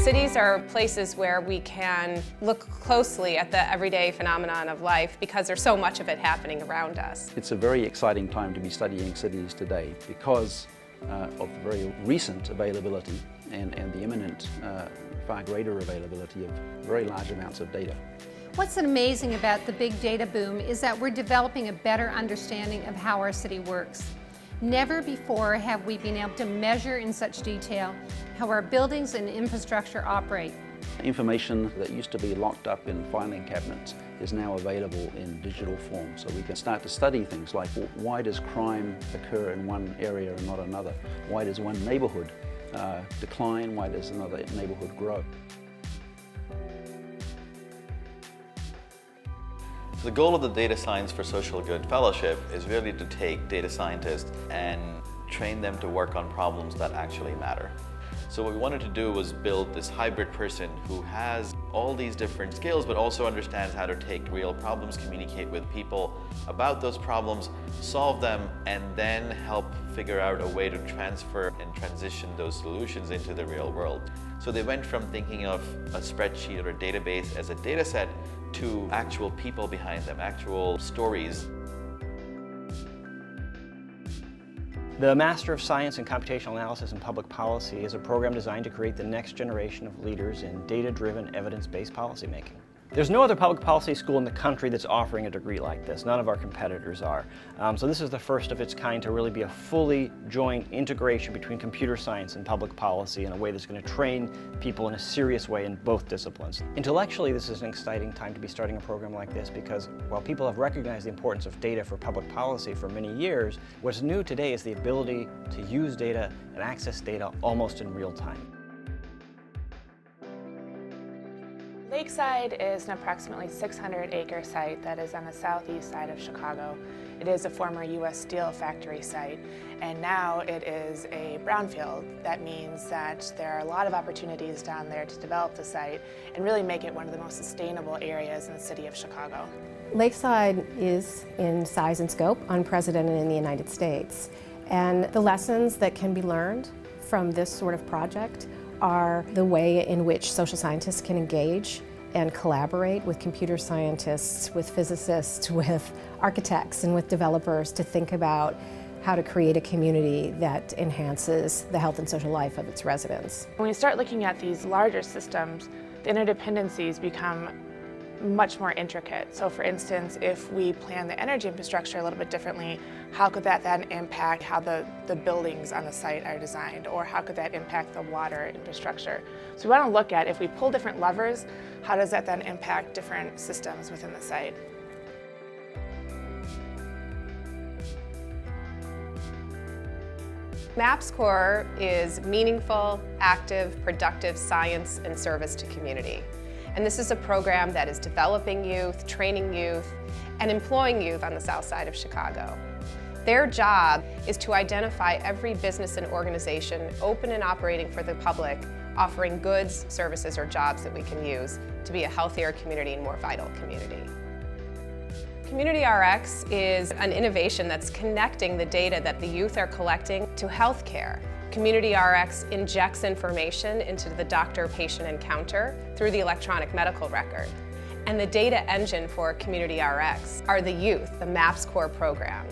Cities are places where we can look closely at the everyday phenomenon of life because there's so much of it happening around us. It's a very exciting time to be studying cities today because of the very recent availability and the imminent far greater availability of very large amounts of data. What's amazing about the big data boom is that we're developing a better understanding of how our city works. Never before have we been able to measure in such detail how our buildings and infrastructure operate. Information that used to be locked up in filing cabinets is now available in digital form, so we can start to study things like, well, why does crime occur in one area and not another? Why does one neighborhood decline? Why does another neighborhood grow? The goal of the Data Science for Social Good Fellowship is really to take data scientists and train them to work on problems that actually matter. So what we wanted to do was build this hybrid person who has all these different skills but also understands how to take real problems, communicate with people about those problems, solve them, and then help figure out a way to transfer and transition those solutions into the real world. So they went from thinking of a spreadsheet or a database as a data set to actual people behind them, actual stories. The Master of Science in Computational Analysis and Public Policy is a program designed to create the next generation of leaders in data-driven, evidence-based policymaking. There's no other public policy school in the country that's offering a degree like this. None of our competitors are. So this is the first of its kind to really be a fully joint integration between computer science and public policy in a way that's going to train people in a serious way in both disciplines. Intellectually, this is an exciting time to be starting a program like this because while people have recognized the importance of data for public policy for many years, what's new today is the ability to use data and access data almost in real time. Lakeside is an approximately 600-acre site that is on the southeast side of Chicago. It is a former U.S. Steel factory site, and now it is a brownfield. That means that there are a lot of opportunities down there to develop the site and really make it one of the most sustainable areas in the city of Chicago. Lakeside is, in size and scope, unprecedented in the United States. And the lessons that can be learned from this sort of project are the way in which social scientists can engage and collaborate with computer scientists, with physicists, with architects, and with developers to think about how to create a community that enhances the health and social life of its residents. When we start looking at these larger systems, the interdependencies become much more intricate. So for instance, if we plan the energy infrastructure a little bit differently, how could that then impact how the buildings on the site are designed, or how could that impact the water infrastructure? So we want to look at, if we pull different levers, how does that then impact different systems within the site? MAPS Core is meaningful, active, productive science and service to community. And this is a program that is developing youth, training youth, and employing youth on the south side of Chicago. Their job is to identify every business and organization open and operating for the public, offering goods, services, or jobs that we can use to be a healthier community and more vital community. Community RX is an innovation that's connecting the data that the youth are collecting to healthcare. Community RX injects information into the doctor-patient encounter through the electronic medical record. And the data engine for Community RX are the youth, the MAPS Core program.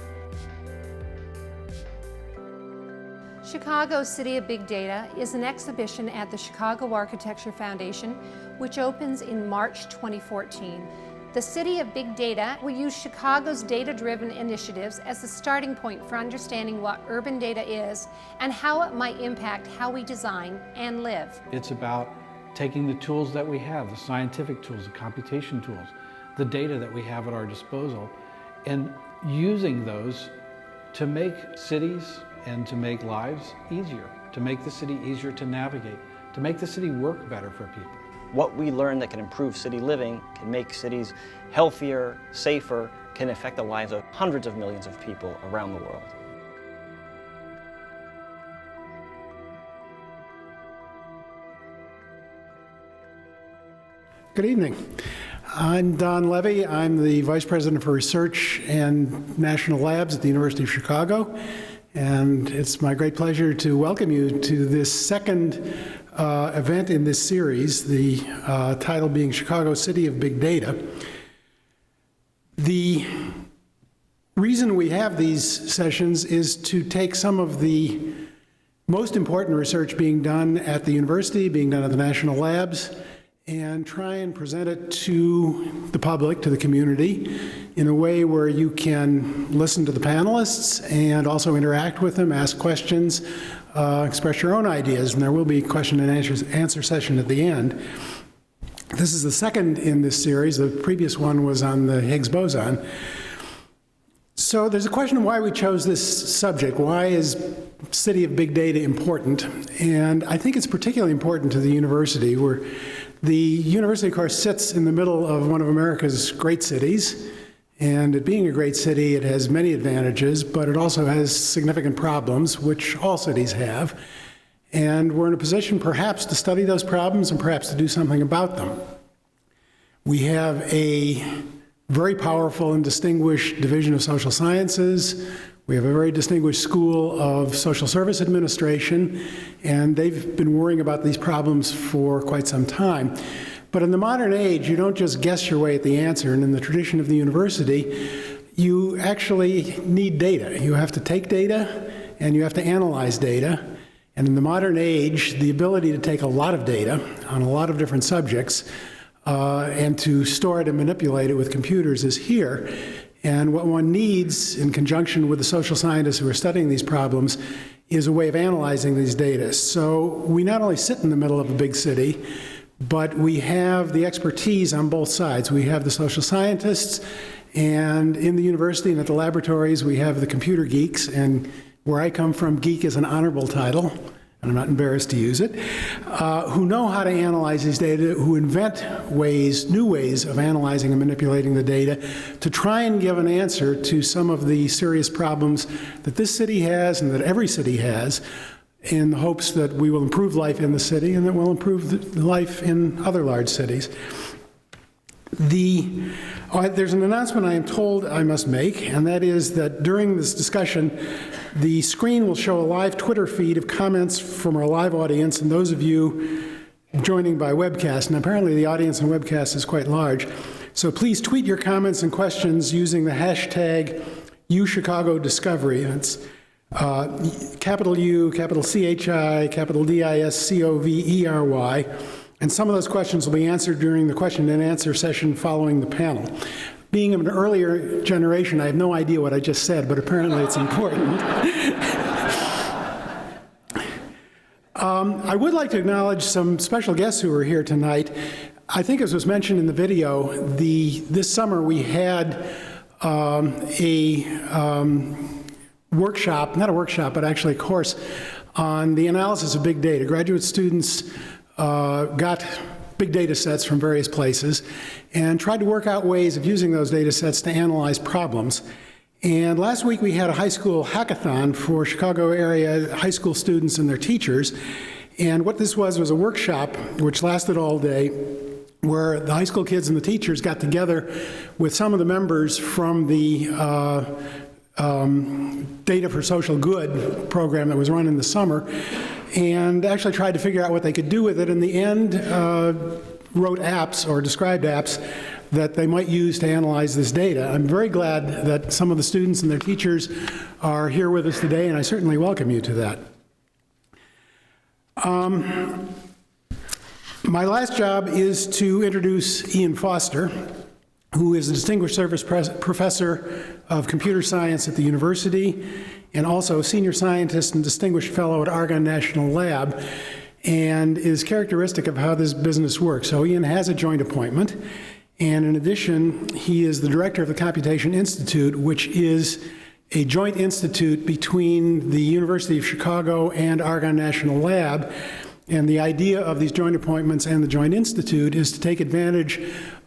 Chicago City of Big Data is an exhibition at the Chicago Architecture Foundation, which opens in March 2014. The City of Big Data will use Chicago's data-driven initiatives as the starting point for understanding what urban data is and how it might impact how we design and live. It's about taking the tools that we have, the scientific tools, the computation tools, the data that we have at our disposal, and using those to make cities and to make lives easier, to make the city easier to navigate, to make the city work better for people. What we learn that can improve city living, can make cities healthier, safer, can affect the lives of hundreds of millions of people around the world. Good evening. I'm Don Levy. I'm the Vice President for Research and National Labs at the University of Chicago. And it's my great pleasure to welcome you to this second event in this series, the title being Chicago City of Big Data. The reason we have these sessions is to take some of the most important research being done at the university, being done at the national labs, and try and present it to the public, to the community, in a way where you can listen to the panelists and also interact with them, ask questions, express your own ideas, and there will be a question and answer session at the end. This is the second in this series. The previous one was on the Higgs boson. So there's a question of why we chose this subject. Why is City of Big Data important? And I think it's particularly important to the university, where the university, of course, sits in the middle of one of America's great cities. And it being a great city, it has many advantages, but it also has significant problems, which all cities have. And we're in a position perhaps to study those problems and perhaps to do something about them. We have a very powerful and distinguished division of social sciences. We have a very distinguished school of social service administration, and they've been worrying about these problems for quite some time. But in the modern age, you don't just guess your way at the answer, and in the tradition of the university, you actually need data. You have to take data, and you have to analyze data. And in the modern age, the ability to take a lot of data on a lot of different subjects and to store it and manipulate it with computers is here. And what one needs, in conjunction with the social scientists who are studying these problems, is a way of analyzing these data. So we not only sit in the middle of a big city, but we have the expertise on both sides. We have the social scientists, and in the university and at the laboratories, we have the computer geeks. And where I come from, geek is an honorable title, and I'm not embarrassed to use it, who know how to analyze these data, who invent ways, new ways of analyzing and manipulating the data to try and give an answer to some of the serious problems that this city has and that every city has, in the hopes that we will improve life in the city and that we'll improve life in other large cities. There's an announcement I am told I must make, and that is that during this discussion, the screen will show a live Twitter feed of comments from our live audience and those of you joining by webcast. And apparently the audience on webcast is quite large. So please tweet your comments and questions using the hashtag UChicago Discovery. It's capital U, capital CHI, capital DISCOVERY. And some of those questions will be answered during the question and answer session following the panel. Being of an earlier generation, I have no idea what I just said, but apparently it's important. I would like to acknowledge some special guests who are here tonight. I think, as was mentioned in the video, this summer we had a workshop, not a workshop, but actually a course on the analysis of big data. Graduate students got big data sets from various places and tried to work out ways of using those data sets to analyze problems. And last week we had a high school hackathon for Chicago area high school students and their teachers. And what this was a workshop which lasted all day, where the high school kids and the teachers got together with some of the members from the Data for Social Good program that was run in the summer, and actually tried to figure out what they could do with it. In the end, wrote apps or described apps that they might use to analyze this data. I'm very glad that some of the students and their teachers are here with us today, and I certainly welcome you to that. My last job is to introduce Ian Foster, who is a Distinguished Service Professor of Computer Science at the university, and also a Senior Scientist and Distinguished Fellow at Argonne National Lab, and is characteristic of how this business works. So Ian has a joint appointment, and in addition, he is the Director of the Computation Institute, which is a joint institute between the University of Chicago and Argonne National Lab. And the idea of these joint appointments and the Joint Institute is to take advantage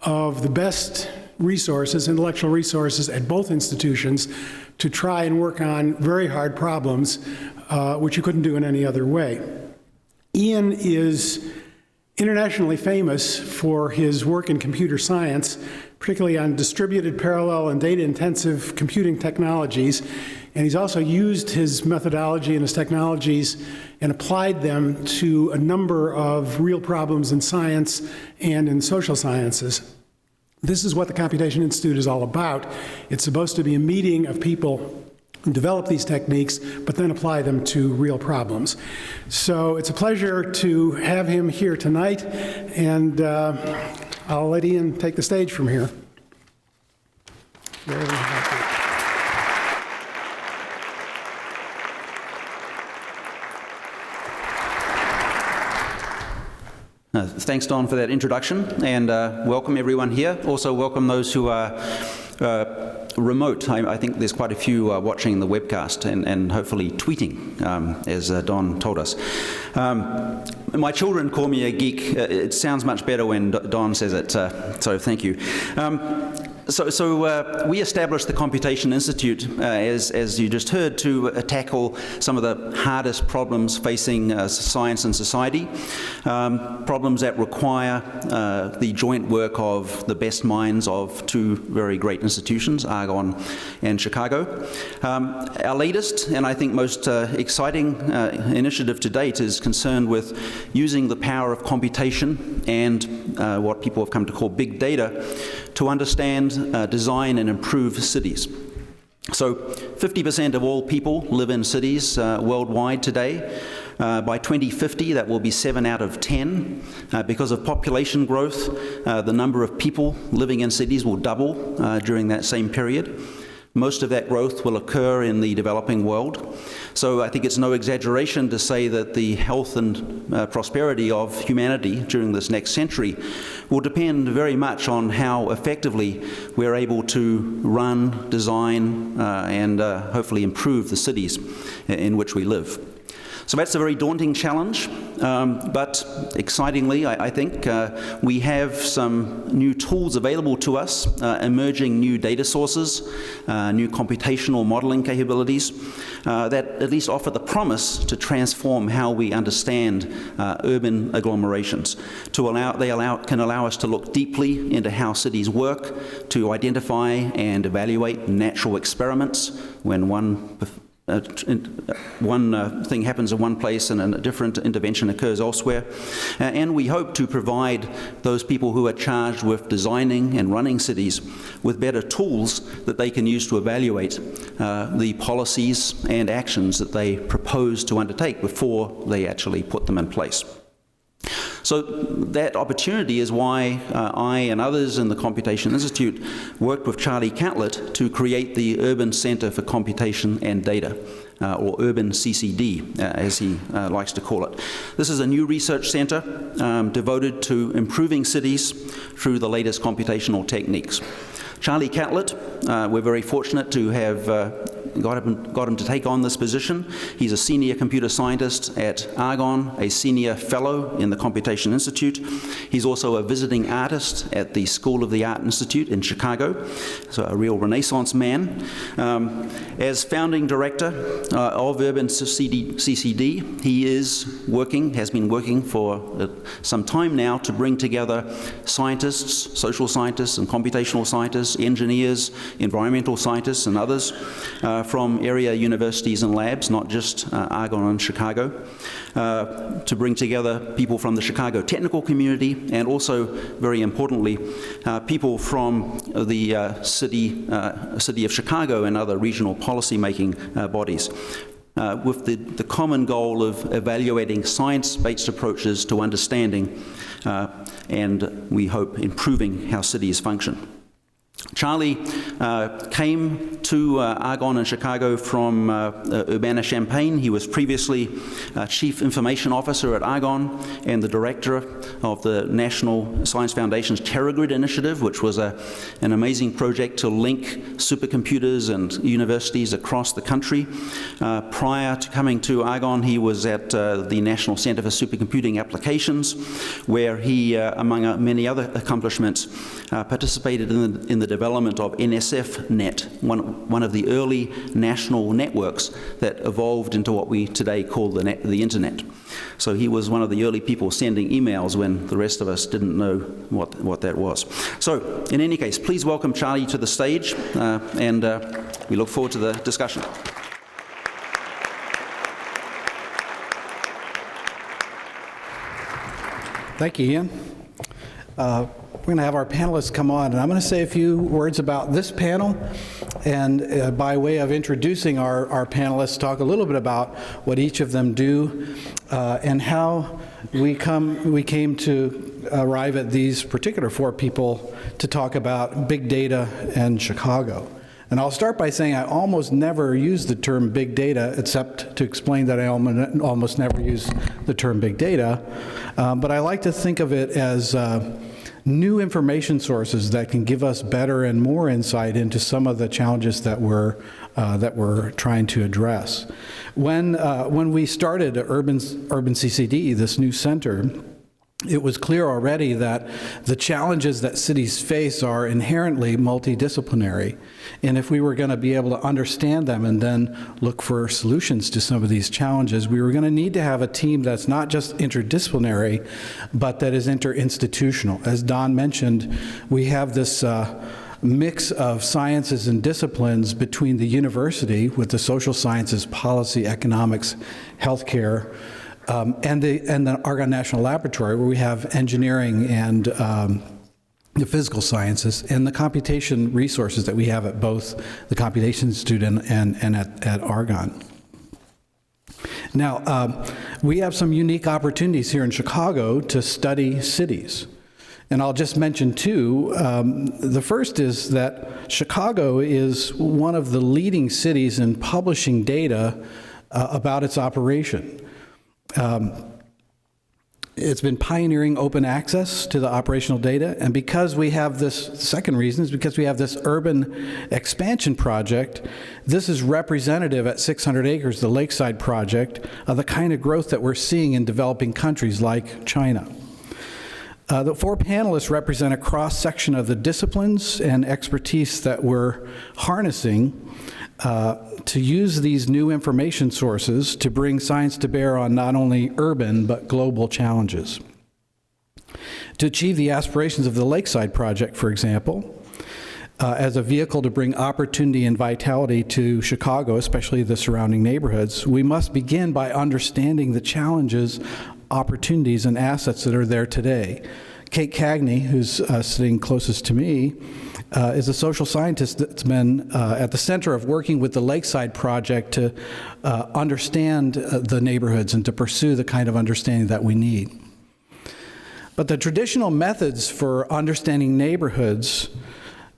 of the best resources, intellectual resources at both institutions to try and work on very hard problems, which you couldn't do in any other way. Ian is internationally famous for his work in computer science, particularly on distributed, parallel, and data-intensive computing technologies. And he's also used his methodology and his technologies and applied them to a number of real problems in science and in social sciences. This is what the Computation Institute is all about. It's supposed to be a meeting of people who develop these techniques, but then apply them to real problems. So it's a pleasure to have him here tonight, and I'll let Ian take the stage from here. Very happy. Thanks, Don, for that introduction, and welcome everyone here. Also welcome those who are remote. I think there's quite a few watching the webcast and hopefully tweeting, as Don told us. My children call me a geek. It sounds much better when Don says it, so thank you. So we established the Computation Institute, as you just heard, to tackle some of the hardest problems facing science and society, problems that require the joint work of the best minds of two very great institutions, Argonne and Chicago. Our latest, and I think most exciting initiative to date is concerned with using the power of computation and what people have come to call big data to understand, design, and improve cities. So 50% of all people live in cities worldwide today. By 2050, that will be 7 out of 10. Because of population growth, the number of people living in cities will double during that same period. Most of that growth will occur in the developing world. So I think it's no exaggeration to say that the health and prosperity of humanity during this next century will depend very much on how effectively we're able to run, design, and hopefully improve the cities in which we live. So that's a very daunting challenge, but excitingly, I think we have some new tools available to us, emerging new data sources, new computational modeling capabilities that at least offer the promise to transform how we understand urban agglomerations. Can allow us to look deeply into how cities work, to identify and evaluate natural experiments when one thing happens in one place and a different intervention occurs elsewhere. And we hope to provide those people who are charged with designing and running cities with better tools that they can use to evaluate the policies and actions that they propose to undertake before they actually put them in place. So that opportunity is why I and others in the Computation Institute worked with Charlie Catlett to create the Urban Center for Computation and Data, or UrbanCCD, as he likes to call it. This is a new research center devoted to improving cities through the latest computational techniques. Charlie Catlett, we're very fortunate to have got him to take on this position. He's a senior computer scientist at Argonne, a senior fellow in the Computation Institute. He's also a visiting artist at the School of the Art Institute in Chicago, so a real Renaissance man. As founding director of UrbanCCD, he has been working for some time now to bring together scientists, social scientists and computational scientists, engineers, environmental scientists and others from area universities and labs, not just Argonne and Chicago, to bring together people from the Chicago technical community and also, very importantly, people from the city of Chicago and other regional policy-making bodies. With the common goal of evaluating science-based approaches to understanding and, we hope, improving how cities function. Charlie came to Argonne and Chicago from Urbana-Champaign. He was previously Chief Information Officer at Argonne and the Director of the National Science Foundation's TerraGrid initiative, which was an amazing project to link supercomputers and universities across the country. Prior to coming to Argonne, he was at the National Center for Supercomputing Applications, where he, among many other accomplishments, participated in the development of NSF-Net, one of the early national networks that evolved into what we today call the internet. So he was one of the early people sending emails when the rest of us didn't know what that was. So in any case, please welcome Charlie to the stage, and we look forward to the discussion. Thank you, Ian. We're going to have our panelists come on, and I'm going to say a few words about this panel, and by way of introducing our panelists, talk a little bit about what each of them do and how we came to arrive at these particular 4 people to talk about big data and Chicago. And I'll start by saying I almost never use the term big data, except to explain that I almost never use the term big data. But I like to think of it as new information sources that can give us better and more insight into some of the challenges that we're trying to address. When we started UrbanCCD, this new center, it was clear already that the challenges that cities face are inherently multidisciplinary. And if we were going to be able to understand them and then look for solutions to some of these challenges, we were going to need to have a team that's not just interdisciplinary, but that is interinstitutional. As Don mentioned, we have this mix of sciences and disciplines between the university with the social sciences, policy, economics, healthcare, and the Argonne National Laboratory, where we have engineering and the physical sciences, and the computation resources that we have at both the Computation Institute and at Argonne. Now, we have some unique opportunities here in Chicago to study cities. And I'll just mention 2. The first is that Chicago is one of the leading cities in publishing data about its operation. It's been pioneering open access to the operational data, and because we have this, second reason is because we have this urban expansion project. This is representative at 600 acres, the Lakeside project, of the kind of growth that we're seeing in developing countries like China. The 4 panelists represent a cross-section of the disciplines and expertise that we're harnessing to use these new information sources to bring science to bear on not only urban but global challenges. To achieve the aspirations of the Lakeside Project, for example, as a vehicle to bring opportunity and vitality to Chicago, especially the surrounding neighborhoods, we must begin by understanding the challenges, opportunities, and assets that are there today. Kate Cagney, who's sitting closest to me, is a social scientist that's been at the center of working with the Lakeside Project to understand the neighborhoods and to pursue the kind of understanding that we need. But the traditional methods for understanding neighborhoods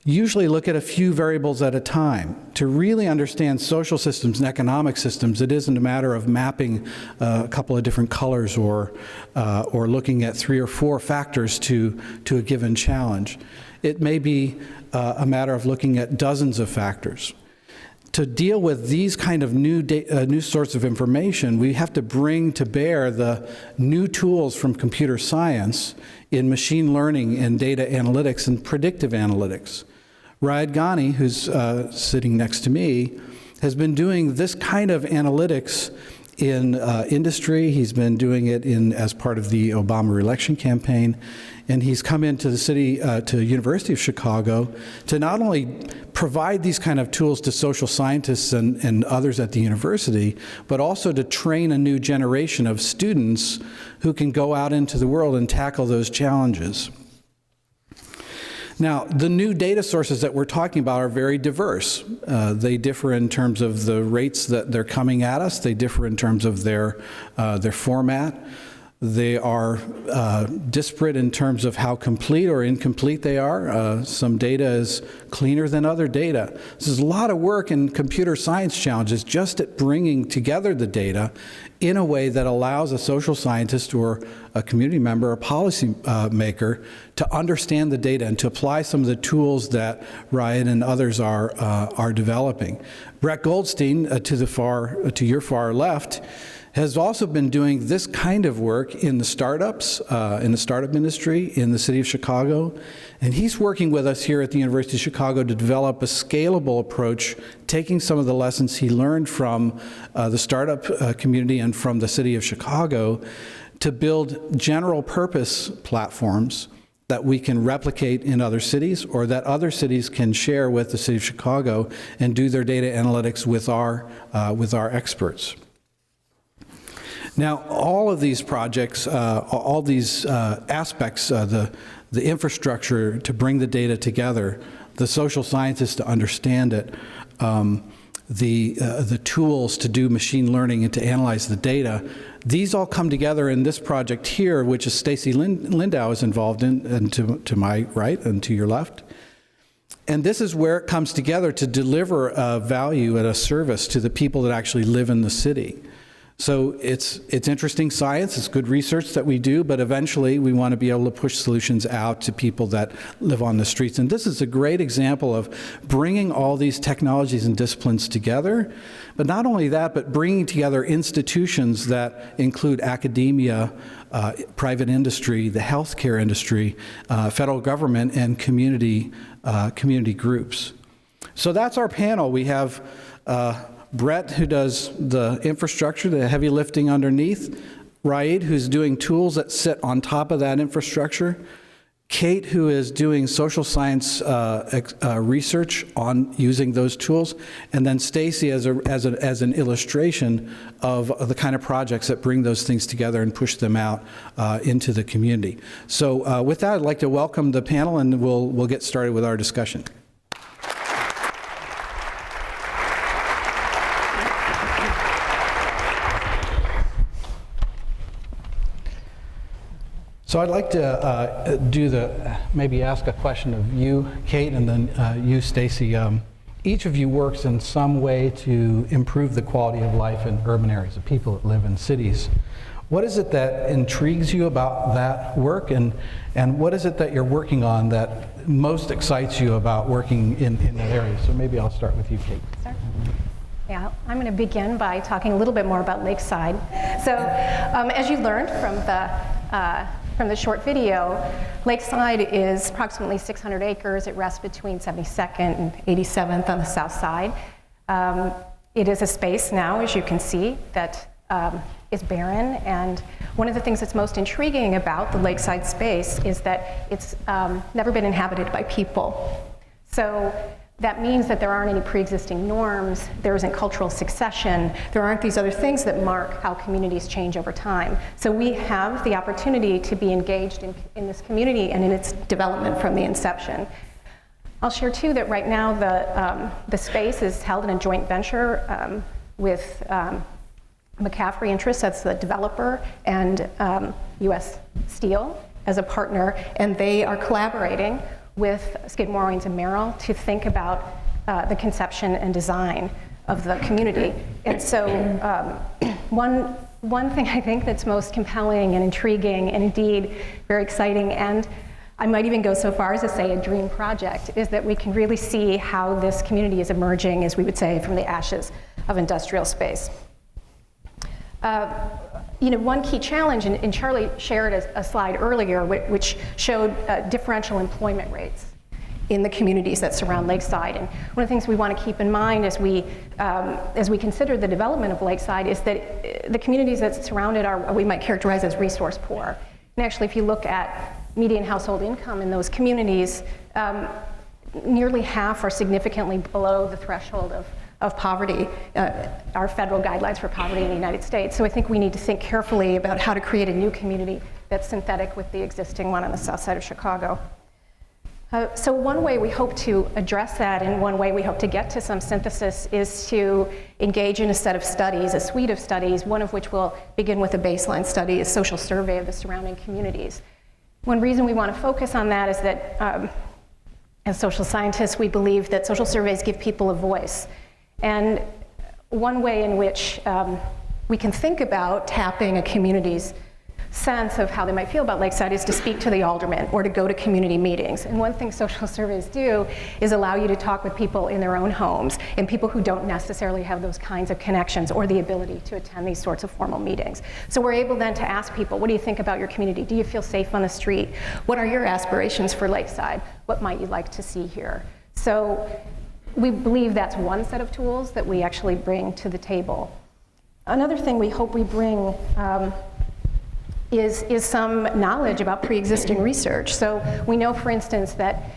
usually look at a few variables at a time. To really understand social systems and economic systems, it isn't a matter of mapping a couple of different colors or looking at 3 or 4 factors to a given challenge. It may be a matter of looking at dozens of factors. To deal with these kind of new sorts of information, we have to bring to bear the new tools from computer science in machine learning and data analytics and predictive analytics. Raed Ghani, who's sitting next to me, has been doing this kind of analytics in industry. He's been doing it as part of the Obama re-election campaign. And he's come into the city, to University of Chicago, to not only provide these kind of tools to social scientists and others at the university, but also to train a new generation of students who can go out into the world and tackle those challenges. Now, the new data sources that we're talking about are very diverse. They differ in terms of the rates that they're coming at us. They differ in terms of their format. They are disparate in terms of how complete or incomplete they are. Some data is cleaner than other data. This is a lot of work in computer science challenges just at bringing together the data in a way that allows a social scientist or a community member, a policy maker, to understand the data and to apply some of the tools that Ryan and others are developing. Brett Goldstein, to your far left, has also been doing this kind of work in the startups, in the startup industry in the city of Chicago. And he's working with us here at the University of Chicago to develop a scalable approach, taking some of the lessons he learned from the startup community and from the city of Chicago to build general purpose platforms that we can replicate in other cities, or that other cities can share with the city of Chicago and do their data analytics with our experts. Now, all of these projects, all these aspects, the infrastructure to bring the data together, the social scientists to understand it, the tools to do machine learning and to analyze the data, these all come together in this project here, which is Stacy Lindau is involved in, and to my right and to your left. And this is where it comes together to deliver a value and a service to the people that actually live in the city. So it's interesting science, it's good research that we do, but eventually we want to be able to push solutions out to people that live on the streets. And this is a great example of bringing all these technologies and disciplines together, but not only that, but bringing together institutions that include academia, private industry, the healthcare industry, federal government, and community groups. So that's our panel. We have Brett, who does the infrastructure, the heavy lifting underneath. Raid, who's doing tools that sit on top of that infrastructure. Kate, who is doing social science research on using those tools. And then Stacy as an illustration of the kind of projects that bring those things together and push them out into the community. So with that, I'd like to welcome the panel, and we'll get started with our discussion. So I'd like to maybe ask a question of you, Kate, and then you, Stacy. Each of you works in some way to improve the quality of life in urban areas, the people that live in cities. What is it that intrigues you about that work, and what is it that you're working on that most excites you about working in that area? So maybe I'll start with you, Kate. Yeah, I'm going to begin by talking a little bit more about Lakeside. So as you learned from the short video, Lakeside is approximately 600 acres. It rests between 72nd and 87th on the south side. It is a space now, as you can see, that is barren, and one of the things that's most intriguing about the Lakeside space is that it's never been inhabited by people. So that means that there aren't any pre-existing norms, there isn't cultural succession, there aren't these other things that mark how communities change over time. So we have the opportunity to be engaged in this community and in its development from the inception. I'll share too that right now the space is held in a joint venture with McCaffrey Interests, that's the developer, and U.S. Steel as a partner, and they are collaborating with Skidmore, Owings & Merrill to think about the conception and design of the community. And so one thing I think that's most compelling and intriguing and indeed very exciting, and I might even go so far as to say a dream project, is that we can really see how this community is emerging, as we would say, from the ashes of industrial space. One key challenge, and Charlie shared a slide earlier which showed differential employment rates in the communities that surround Lakeside. And one of the things we want to keep in mind as we consider the development of Lakeside is that the communities that surround it are what we might characterize as resource poor. And actually, if you look at median household income in those communities, nearly half are significantly below the threshold of poverty, our federal guidelines for poverty in the United States. So I think we need to think carefully about how to create a new community that's synthetic with the existing one on the south side of Chicago. So one way we hope to address that, and one way we hope to get to some synthesis, is to engage in a set of studies, a suite of studies, one of which will begin with a baseline study, a social survey of the surrounding communities. One reason we want to focus on that is that as social scientists, we believe that social surveys give people a voice. And one way in which we can think about tapping a community's sense of how they might feel about Lakeside is to speak to the alderman or to go to community meetings. And one thing social surveys do is allow you to talk with people in their own homes and people who don't necessarily have those kinds of connections or the ability to attend these sorts of formal meetings. So we're able then to ask people, what do you think about your community? Do you feel safe on the street? What are your aspirations for Lakeside? What might you like to see here? So we believe that's one set of tools that we actually bring to the table. Another thing we hope we bring is some knowledge about pre-existing research. So we know, for instance, that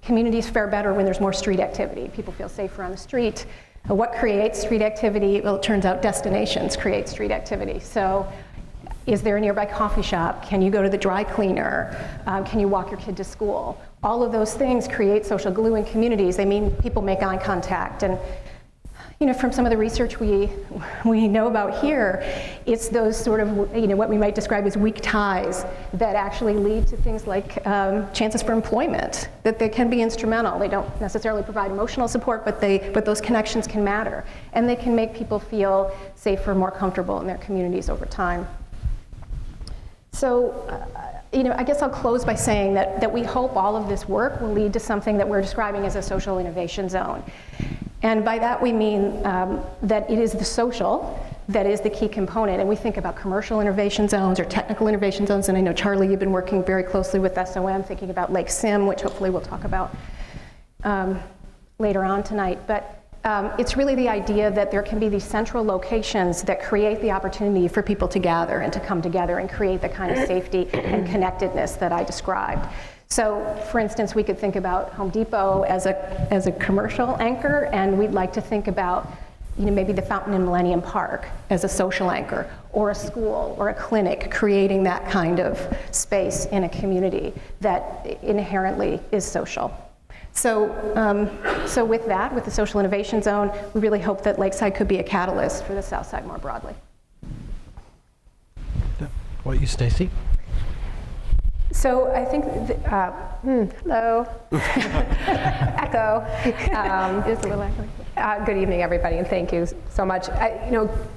communities fare better when there's more street activity. People feel safer on the street. What creates street activity? Well, it turns out destinations create street activity. So is there a nearby coffee shop? Can you go to the dry cleaner? Can you walk your kid to school? All of those things create social glue in communities. They mean people make eye contact. And from some of the research we know about here, it's those sort of, what we might describe as weak ties that actually lead to things like chances for employment, that they can be instrumental. They don't necessarily provide emotional support, but those connections can matter. And they can make people feel safer, more comfortable in their communities over time. So, I guess I'll close by saying that we hope all of this work will lead to something that we're describing as a social innovation zone. And by that we mean that it is the social that is the key component. And we think about commercial innovation zones or technical innovation zones. And I know, Charlie, you've been working very closely with SOM, thinking about Lake Sim, which hopefully we'll talk about later on tonight. But it's really the idea that there can be these central locations that create the opportunity for people to gather and to come together and create the kind of safety and connectedness that I described. So, for instance, we could think about Home Depot as a commercial anchor, and we'd like to think about, maybe the fountain in Millennium Park as a social anchor, or a school or a clinic, creating that kind of space in a community that inherently is social. So with that, with the social innovation zone, we really hope that Lakeside could be a catalyst for the South Side more broadly. What you, Stacy? So I think, hello, echo. It's a little echoey. Good evening, everybody, and thank you so much.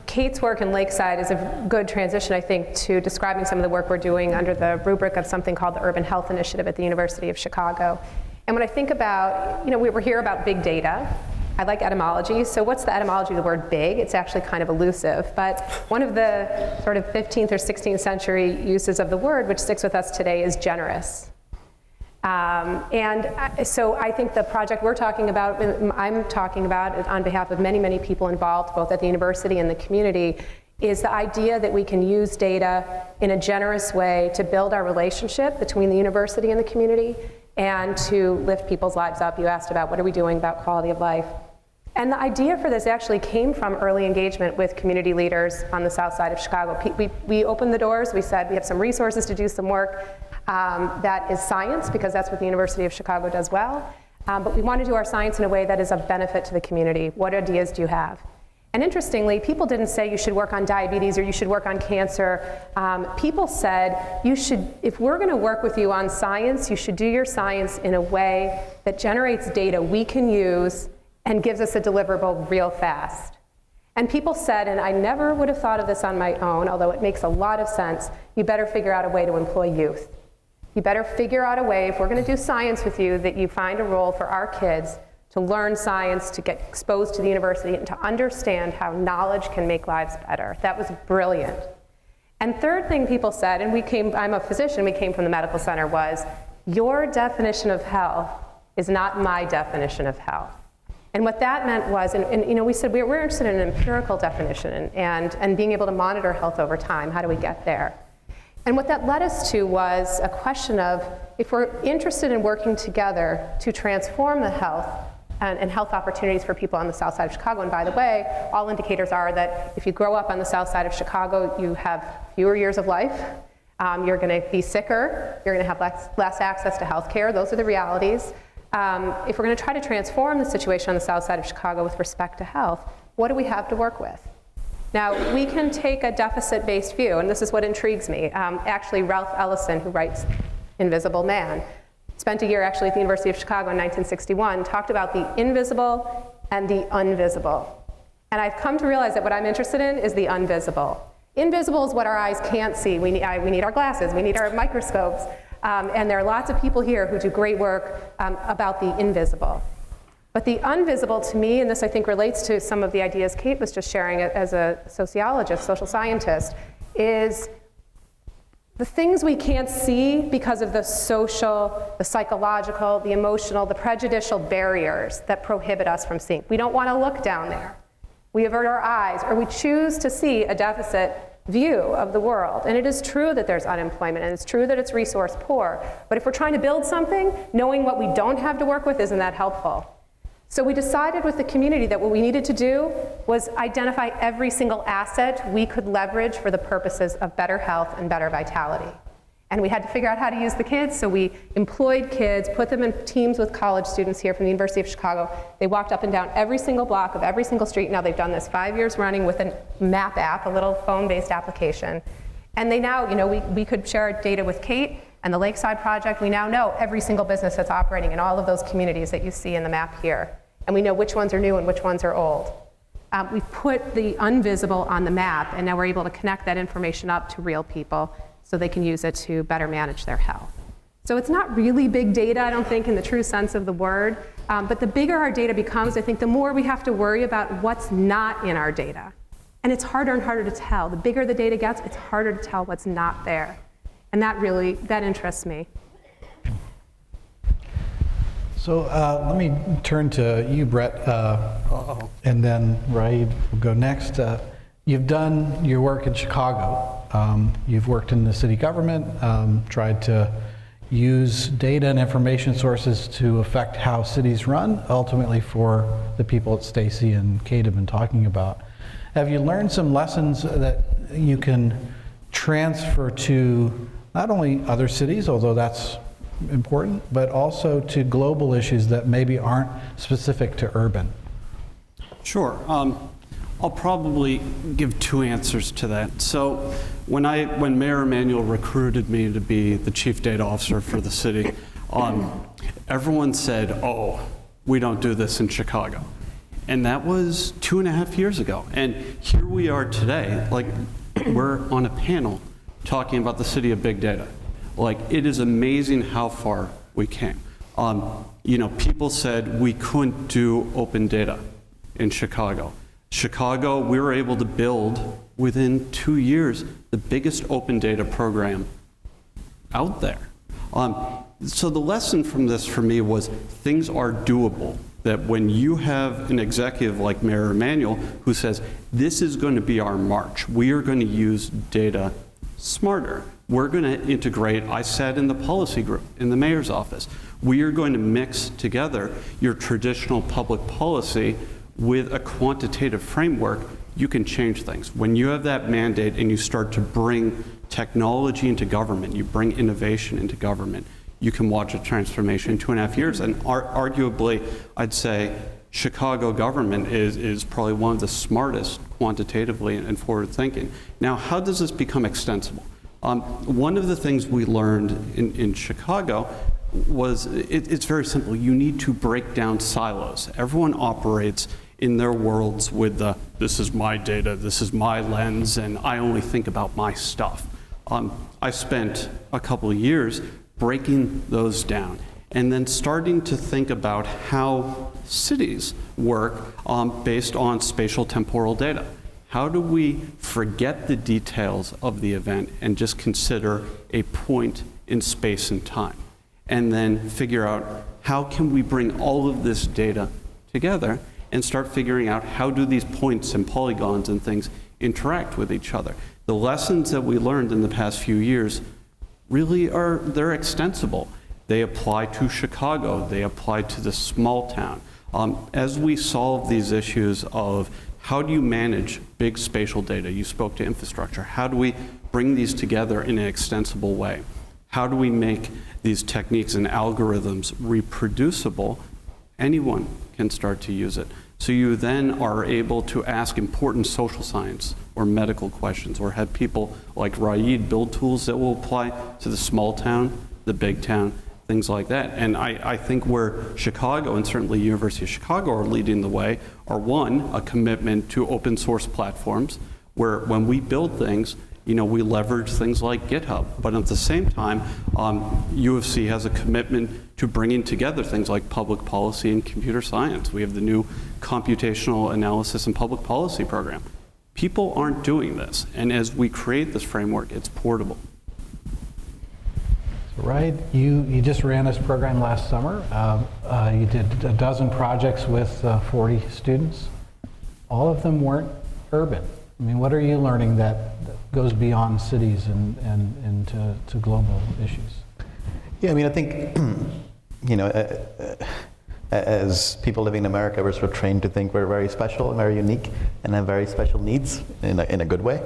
Kate's work in Lakeside is a good transition, I think, to describing some of the work we're doing under the rubric of something called the Urban Health Initiative at the University of Chicago. And when I think about, we were here about big data. I like etymology, so what's the etymology of the word big? It's actually kind of elusive, but one of the sort of 15th or 16th century uses of the word, which sticks with us today, is generous. So I think the project we're talking about, I'm talking about on behalf of many, many people involved, both at the university and the community, is the idea that we can use data in a generous way to build our relationship between the university and the community, and to lift people's lives up. You asked about what are we doing about quality of life. And the idea for this actually came from early engagement with community leaders on the south side of Chicago. We opened the doors, we said we have some resources to do some work that is science, because that's what the University of Chicago does well. But we want to do our science in a way that is of benefit to the community. What ideas do you have? And interestingly, people didn't say you should work on diabetes or you should work on cancer. People said, if we're going to work with you on science, you should do your science in a way that generates data we can use and gives us a deliverable real fast. And people said, and I never would have thought of this on my own, although it makes a lot of sense, you better figure out a way to employ youth. You better figure out a way, if we're going to do science with you, that you find a role for our kids to learn science, to get exposed to the university, and to understand how knowledge can make lives better. That was brilliant. And third thing people said, and I'm a physician, we came from the medical center, was your definition of health is not my definition of health. And what that meant was, and we said we're interested in an empirical definition and being able to monitor health over time. How do we get there? And what that led us to was a question of, if we're interested in working together to transform the health and health opportunities for people on the south side of Chicago. And by the way, all indicators are that if you grow up on the south side of Chicago, you have fewer years of life. You're going to be sicker. You're going to have less access to health care. Those are the realities. If we're going to try to transform the situation on the south side of Chicago with respect to health, what do we have to work with? Now, we can take a deficit-based view, and this is what intrigues me. Actually, Ralph Ellison, who writes Invisible Man, spent a year actually at the University of Chicago in 1961, talked about the invisible and the unvisible. And I've come to realize that what I'm interested in is the unvisible. Invisible is what our eyes can't see. We need our glasses, we need our microscopes, and there are lots of people here who do great work about the invisible. But the invisible, to me, and this I think relates to some of the ideas Kate was just sharing as a sociologist, social scientist, is the things we can't see because of the social, the psychological, the emotional, the prejudicial barriers that prohibit us from seeing. We don't want to look down there. We avert our eyes, or we choose to see a deficit view of the world. And it is true that there's unemployment, and it's true that it's resource poor. But if we're trying to build something, knowing what we don't have to work with isn't that helpful. So we decided with the community that what we needed to do was identify every single asset we could leverage for the purposes of better health and better vitality. And we had to figure out how to use the kids, so we employed kids, put them in teams with college students here from the University of Chicago. They walked up and down every single block of every single street. Now they've done this 5 years running with a map app, a little phone-based application. And they now, we could share our data with Kate and the Lakeside Project. We now know every single business that's operating in all of those communities that you see in the map here. And we know which ones are new and which ones are old. We've put the invisible on the map, and now we're able to connect that information up to real people so they can use it to better manage their health. So it's not really big data, I don't think, in the true sense of the word, but the bigger our data becomes, I think the more we have to worry about what's not in our data. And it's harder and harder to tell. The bigger the data gets, it's harder to tell what's not there. And that interests me. So let me turn to you, Brett, and then Raid will go next. You've done your work in Chicago. You've worked in the city government, tried to use data and information sources to affect how cities run, ultimately for the people that Stacy and Kate have been talking about. Have you learned some lessons that you can transfer to not only other cities, although that's important, but also to global issues that maybe aren't specific to urban? Sure. I'll probably give two answers to that. So when Mayor Emanuel recruited me to be the chief data officer for the city, everyone said, oh, we don't do this in Chicago. And that was 2.5 years ago. And here we are today, like we're on a panel talking about the city of big data. Like, it is amazing how far we came. People said we couldn't do open data in Chicago. Chicago, we were able to build within 2 years the biggest open data program out there. So the lesson from this for me was things are doable. That when you have an executive like Mayor Emanuel who says, this is going to be our march, we are going to use data smarter. We're going to integrate, I sat in the policy group in the mayor's office. We are going to mix together your traditional public policy with a quantitative framework. You can change things. When you have that mandate and you start to bring technology into government, you bring innovation into government, you can watch a transformation in 2.5 years. And arguably, I'd say Chicago government is probably one of the smartest quantitatively and forward thinking. Now, how does this become extensible? One of the things we learned in Chicago was it's very simple. You need to break down silos. Everyone operates in their worlds with the, this is my data, this is my lens, and I only think about my stuff. I spent a couple of years breaking those down and then starting to think about how cities work based on spatial temporal data. How do we forget the details of the event and just consider a point in space and time? And then figure out how can we bring all of this data together and start figuring out how do these points and polygons and things interact with each other. The lessons that we learned in the past few years really they're extensible. They apply to Chicago, they apply to the small town. As we solve these issues of how do you manage big spatial data? You spoke to infrastructure. How do we bring these together in an extensible way? How do we make these techniques and algorithms reproducible? Anyone can start to use it. So you then are able to ask important social science or medical questions, or have people like Raid build tools that will apply to the small town, the big town, things like that. And I think where Chicago, and certainly University of Chicago, are leading the way are, one, a commitment to open source platforms, where when we build things, we leverage things like GitHub, but at the same time, U of C has a commitment to bringing together things like public policy and computer science. We have the new computational analysis and public policy program. People aren't doing this, and as we create this framework, it's portable. So, right, you just ran this program last summer. You did a dozen projects with 40 students. All of them weren't urban. I mean, what are you learning that goes beyond cities and to global issues? Yeah, I mean, I think, as people living in America, we're sort of trained to think we're very special and very unique and have very special needs in a good way.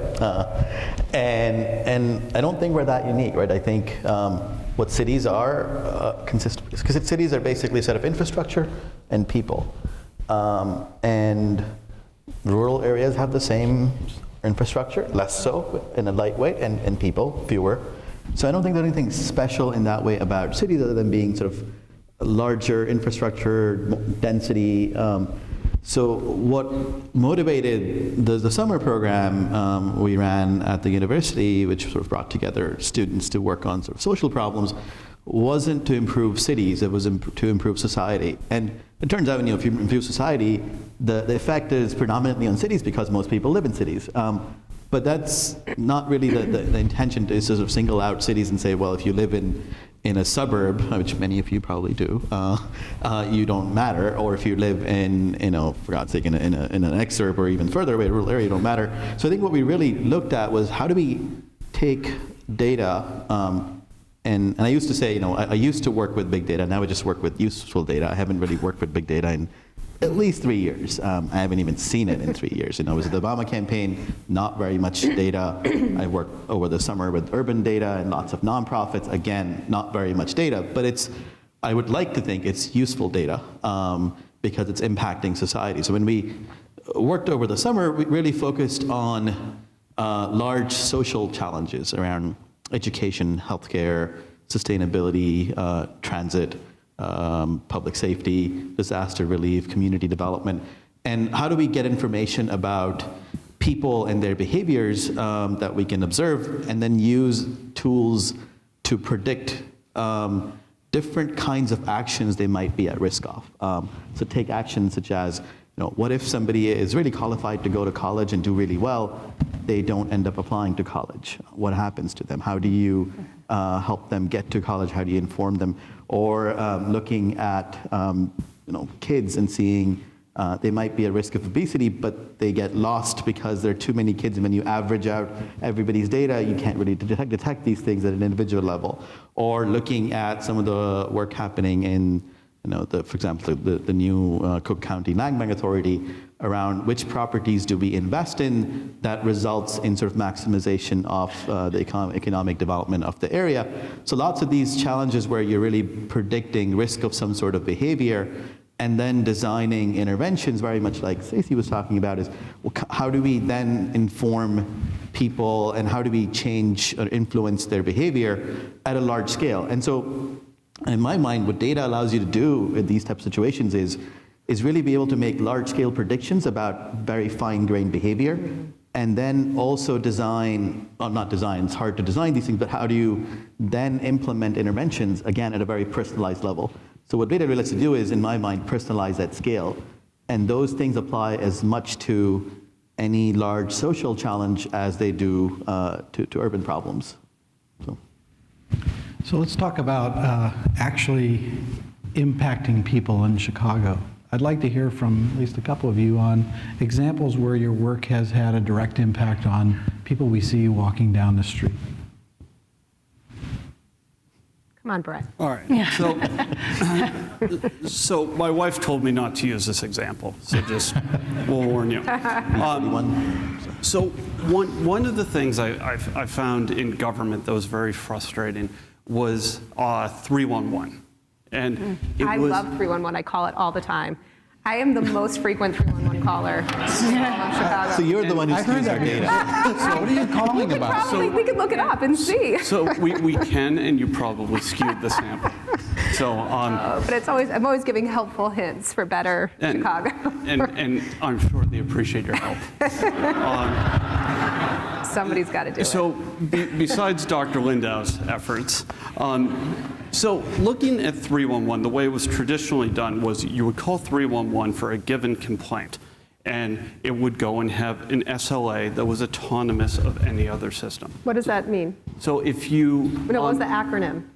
And I don't think we're that unique, right? I think what cities are because cities are basically a set of infrastructure and people. And rural areas have the same infrastructure, less so in a lightweight, and people, fewer. So I don't think there's anything special in that way about cities other than being sort of larger infrastructure, density. So what motivated the summer program we ran at the university, which sort of brought together students to work on sort of social problems, wasn't to improve cities, it was to improve society. And it turns out, if you improve society, the effect is predominantly on cities because most people live in cities. But that's not really the intention to sort of single out cities and say, well, if you live in a suburb, which many of you probably do, you don't matter. Or if you live in for God's sake, in an exurb or even further away, a rural area, you don't matter. So I think what we really looked at was how do we take data, and I used to say, I used to work with big data, now I just work with useful data. I haven't really worked with big data in at least 3 years. I haven't even seen it in 3 years. It was the Obama campaign, not very much data. I worked over the summer with urban data and lots of nonprofits. Again, not very much data, but I would like to think it's useful data because it's impacting society. So when we worked over the summer, we really focused on large social challenges around education, healthcare, sustainability, transit, public safety, disaster relief, community development, and how do we get information about people and their behaviors that we can observe, and then use tools to predict different kinds of actions they might be at risk of. So take actions such as, what if somebody is really qualified to go to college and do really well, they don't end up applying to college? What happens to them? How do you help them get to college? How do you inform them? Or looking at kids and seeing they might be at risk of obesity, but they get lost because there are too many kids. And when you average out everybody's data, you can't really detect these things at an individual level. Or looking at some of the work happening in, for example, the new Cook County Land Bank Authority around which properties do we invest in that results in sort of maximization of the economic development of the area. So lots of these challenges where you're really predicting risk of some sort of behavior and then designing interventions, very much like Stacey was talking about, is how do we then inform people and how do we change or influence their behavior at a large scale? And so in my mind, what data allows you to do in these types of situations is really be able to make large-scale predictions about very fine-grained behavior, and then also design, not design, it's hard to design these things, but how do you then implement interventions, again, at a very personalized level. So what data really lets you do is, in my mind, personalize at scale, and those things apply as much to any large social challenge as they do to urban problems. So let's talk about actually impacting people in Chicago. I'd like to hear from at least a couple of you on examples where your work has had a direct impact on people we see walking down the street. Come on, Brett. All right. Yeah. So my wife told me not to use this example, so just we'll warn you. So one of the things I found in government that was very frustrating was 311. And I love 311. I call it all the time. I am the most frequent 311 caller in Chicago. So you're the one who steals our data. So what are you calling about? We could look it up and see. So we can, and you probably skewed the sample. So, but I'm always giving helpful hints for better Chicago. and I'm sure they appreciate your help. Somebody's got to do it. So besides Dr. Lindau's efforts, so looking at 311, the way it was traditionally done was you would call 311 for a given complaint, and it would go and have an SLA that was autonomous of any other system. What does that mean? So if you... No, what was the acronym?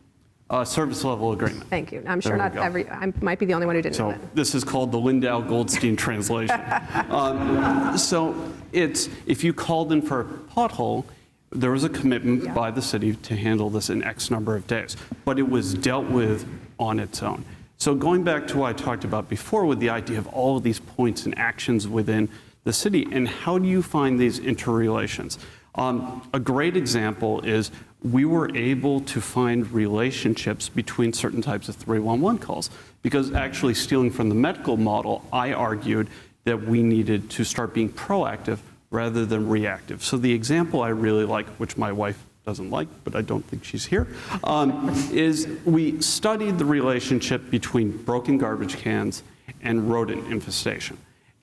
Service level agreement. Thank you. I'm sure not every, I might be the only one who didn't know that. So this is called the Lindau-Goldstein translation. So it's, if you called in for a pothole, there was a commitment by the city to handle this in X number of days, but it was dealt with on its own. So going back to what I talked about before with the idea of all of these points and actions within the city, and how do you find these interrelations? A great example is we were able to find relationships between certain types of 311 calls, because actually stealing from the medical model, I argued that we needed to start being proactive rather than reactive. So the example I really like, which my wife doesn't like, but I don't think she's here, is we studied the relationship between broken garbage cans and rodent infestation.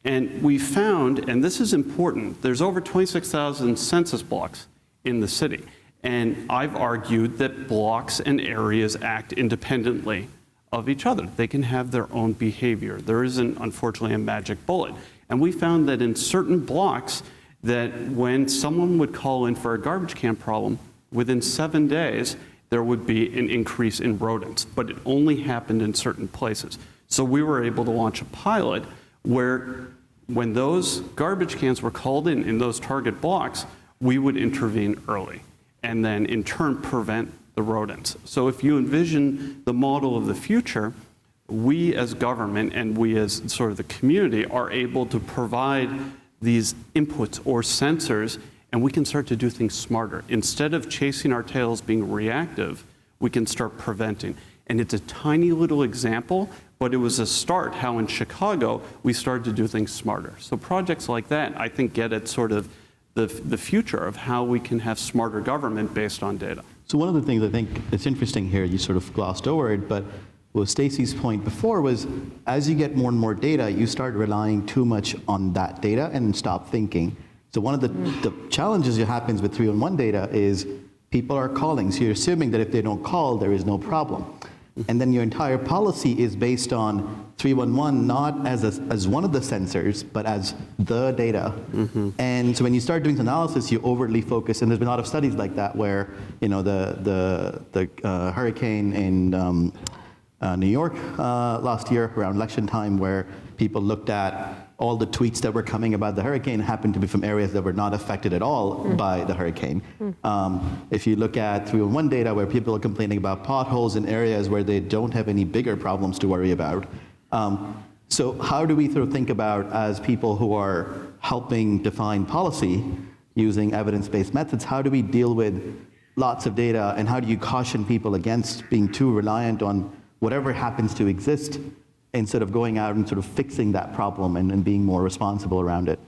And we found, and this is important, there's over 26,000 census blocks in the city. And I've argued that blocks and areas act independently of each other. They can have their own behavior. There isn't, unfortunately, a magic bullet. And we found that in certain blocks, that when someone would call in for a garbage can problem, within 7 days, there would be an increase in rodents. But it only happened in certain places. So we were able to launch a pilot where when those garbage cans were called in those target blocks, we would intervene early and then in turn prevent the rodents. So if you envision the model of the future, we as government and we as sort of the community are able to provide these inputs or sensors, and we can start to do things smarter. Instead of chasing our tails being reactive, we can start preventing. And it's a tiny little example, but it was a start how in Chicago we started to do things smarter. So projects like that, I think, get at sort of the future of how we can have smarter government based on data. So one of the things I think that's interesting here, you sort of glossed over it, but what Stacy's point before was, as you get more and more data, you start relying too much on that data and stop thinking. So one of the challenges that happens with 311 data is people are calling. So you're assuming that if they don't call, there is no problem. And then your entire policy is based on 311 not as one of the sensors, but as the data. And so when you start doing analysis, you overly focus, and there's been a lot of studies like that where, you know, the hurricane in New York last year around election time, where people looked at all the tweets that were coming about the hurricane happened to be from areas that were not affected at all by the hurricane. If you look at 311 data where people are complaining about potholes in areas where they don't have any bigger problems to worry about. So how do we sort of think about, as people who are helping define policy using evidence-based methods, how do we deal with lots of data, and how do you caution people against being too reliant on whatever happens to exist, instead of going out and sort of fixing that problem and being more responsible around it?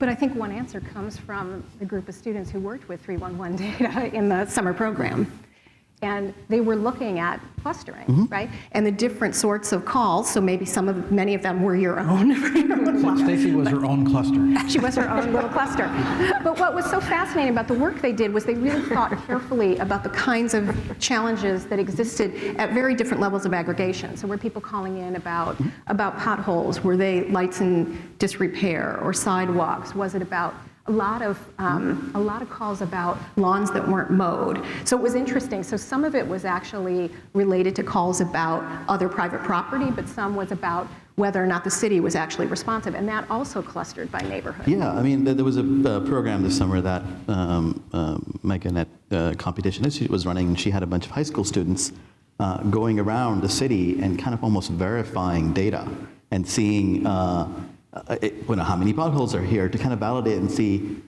But I think one answer comes from the group of students who worked with 311 data in the summer program. And they were looking at clustering, right? And the different sorts of calls, so maybe many of them were your own. Stacy was her own cluster. She was her own little cluster. But what was so fascinating about the work they did was they really thought carefully about the kinds of challenges that existed at very different levels of aggregation. So were people calling in about potholes? Were they lights in disrepair or sidewalks? Was it about a lot of calls about lawns that weren't mowed? So it was interesting. So some of it was actually related to calls about other private property, but some was about whether or not the city was actually responsive, and that also clustered by neighborhood. Yeah, I mean, there was a program this summer that Megan at Computation Institute was running, and she had a bunch of high school students going around the city and kind of almost verifying data and seeing how many potholes are here, to kind of validate and see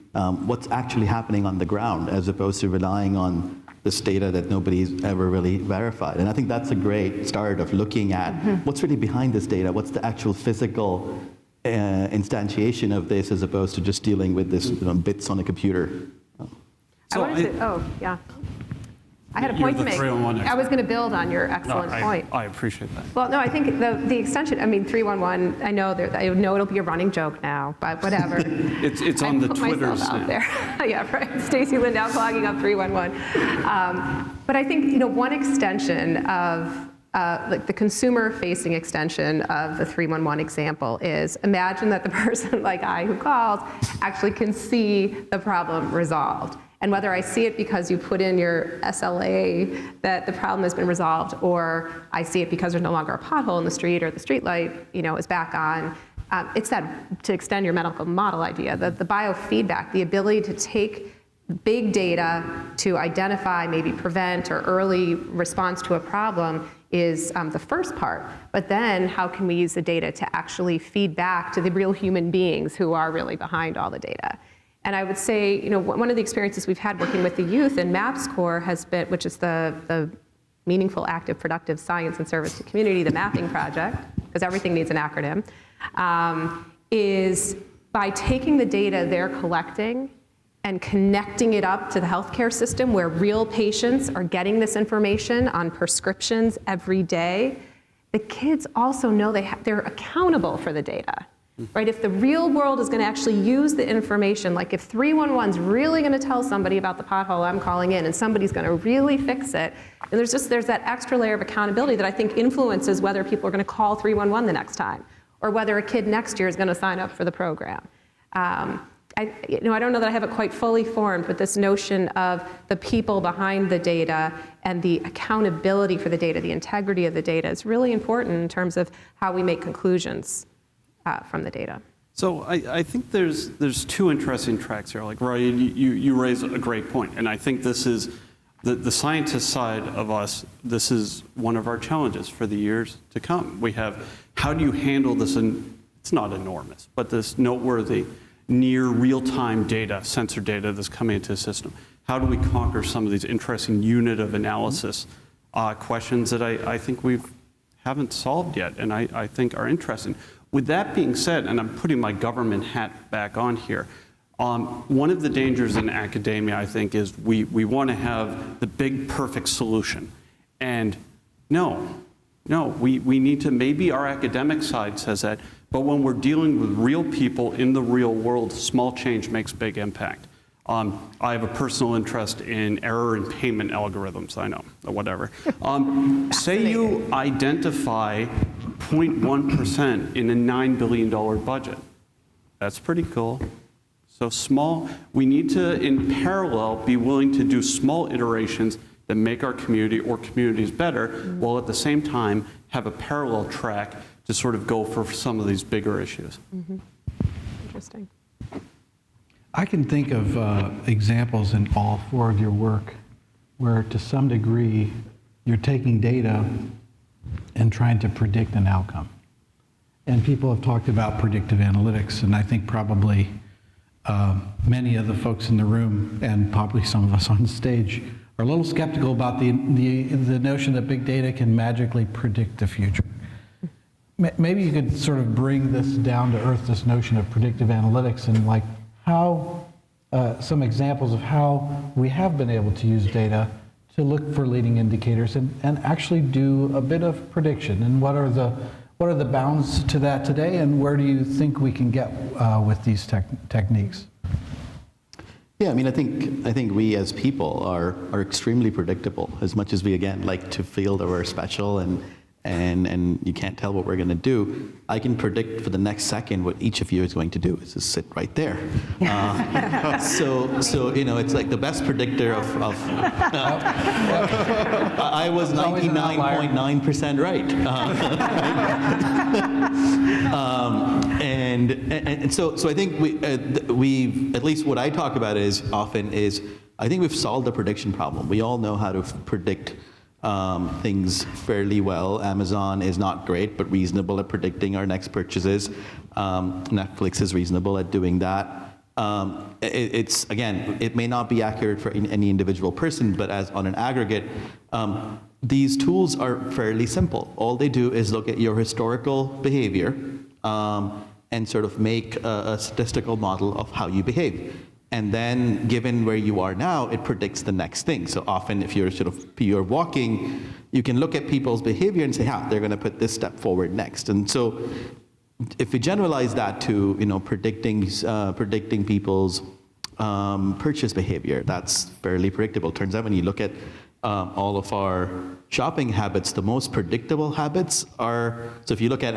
what's actually happening on the ground, as opposed to relying on this data that nobody's ever really verified. And I think that's a great start of looking at what's really behind this data, what's the actual physical instantiation of this, as opposed to just dealing with this bits on a computer. I had a You're point to the make. 311 I was going to build on your excellent point. I appreciate that. Well, no, I think the extension, I mean, 311, I know it'll be a running joke now, but whatever. It's on the Twitters out now. there. Yeah, right. Stacey Lindau clogging up 311. But I think, one extension of like the consumer-facing extension of the 311 example is imagine that the person like I who called actually can see the problem resolved. And whether I see it because you put in your SLA that the problem has been resolved, or I see it because there's no longer a pothole in the street or the street light, is back on, it's that, to extend your medical model idea, the biofeedback, the ability to take big data to identify, maybe prevent or early response to a problem is the first part. But then how can we use the data to actually feed back to the real human beings who are really behind all the data? And I would say, one of the experiences we've had working with the youth in MAPSCORE has been, which is the Meaningful, Active, Productive Science and Service to Community, the mapping project, because everything needs an acronym, is by taking the data they're collecting and connecting it up to the healthcare system where real patients are getting this information on prescriptions every day, the kids also know they're accountable for the data. Right? If the real world is going to actually use the information, like if 311's really going to tell somebody about the pothole I'm calling in and somebody's going to really fix it, and there's that extra layer of accountability that I think influences whether people are going to call 311 the next time or whether a kid next year is going to sign up for the program. I don't know that I have it quite fully formed, but this notion of the people behind the data and the accountability for the data, the integrity of the data is really important in terms of how we make conclusions from the data. So I think there's two interesting tracks here. Like Ryan, you raise a great point, and I think this is the scientist side of us. This is one of our challenges for the years to come. We have, how do you handle this? And it's not enormous, but this noteworthy near real-time data, sensor data that's coming into the system. How do we conquer some of these interesting unit of analysis questions that I think we haven't solved yet, and I think are interesting. With that being said, and I'm putting my government hat back on here, one of the dangers in academia, I think, is we want to have the big, perfect solution. And no, we need to, maybe our academic side says that, but when we're dealing with real people in the real world, small change makes big impact. I have a personal interest in error in payment algorithms, I know, or whatever. Say you identify 0.1% in a $9 billion budget. That's pretty cool. So small, we need to, in parallel, be willing to do small iterations that make our community or communities better, while at the same time have a parallel track to sort of go for some of these bigger issues. Mm-hmm. Interesting. I can think of examples in all four of your work where, to some degree, you're taking data and trying to predict an outcome. And people have talked about predictive analytics, and I think probably many of the folks in the room, and probably some of us on stage, are a little skeptical about the notion that big data can magically predict the future. Maybe you could sort of bring this down to earth, this notion of predictive analytics, and like how, some examples of how we have been able to use data to look for leading indicators and actually do a bit of prediction. And what are the bounds to that today, and where do you think we can get with these techniques? Yeah, I mean, I think we as people are extremely predictable, as much as we, again, like to feel that we're special and you can't tell what we're going to do. I can predict for the next second what each of you is going to do. Is just sit right there. So it's like the best predictor of I was 99.9% right. And so I think we at least what I talk about is I think we've solved the prediction problem. We all know how to predict things fairly well. Amazon is not great, but reasonable at predicting our next purchases. Netflix is reasonable at doing that. It's, again, it may not be accurate for any individual person, but as on an aggregate, these tools are fairly simple. All they do is look at your historical behavior and sort of make a statistical model of how you behave. And then, given where you are now, it predicts the next thing. So often, if you're walking, you can look at people's behavior and say, they're going to put this step forward next. And so, if we generalize that to predicting people's purchase behavior, that's fairly predictable. Turns out, when you look at all of our shopping habits, the most predictable habits are. So, if you look at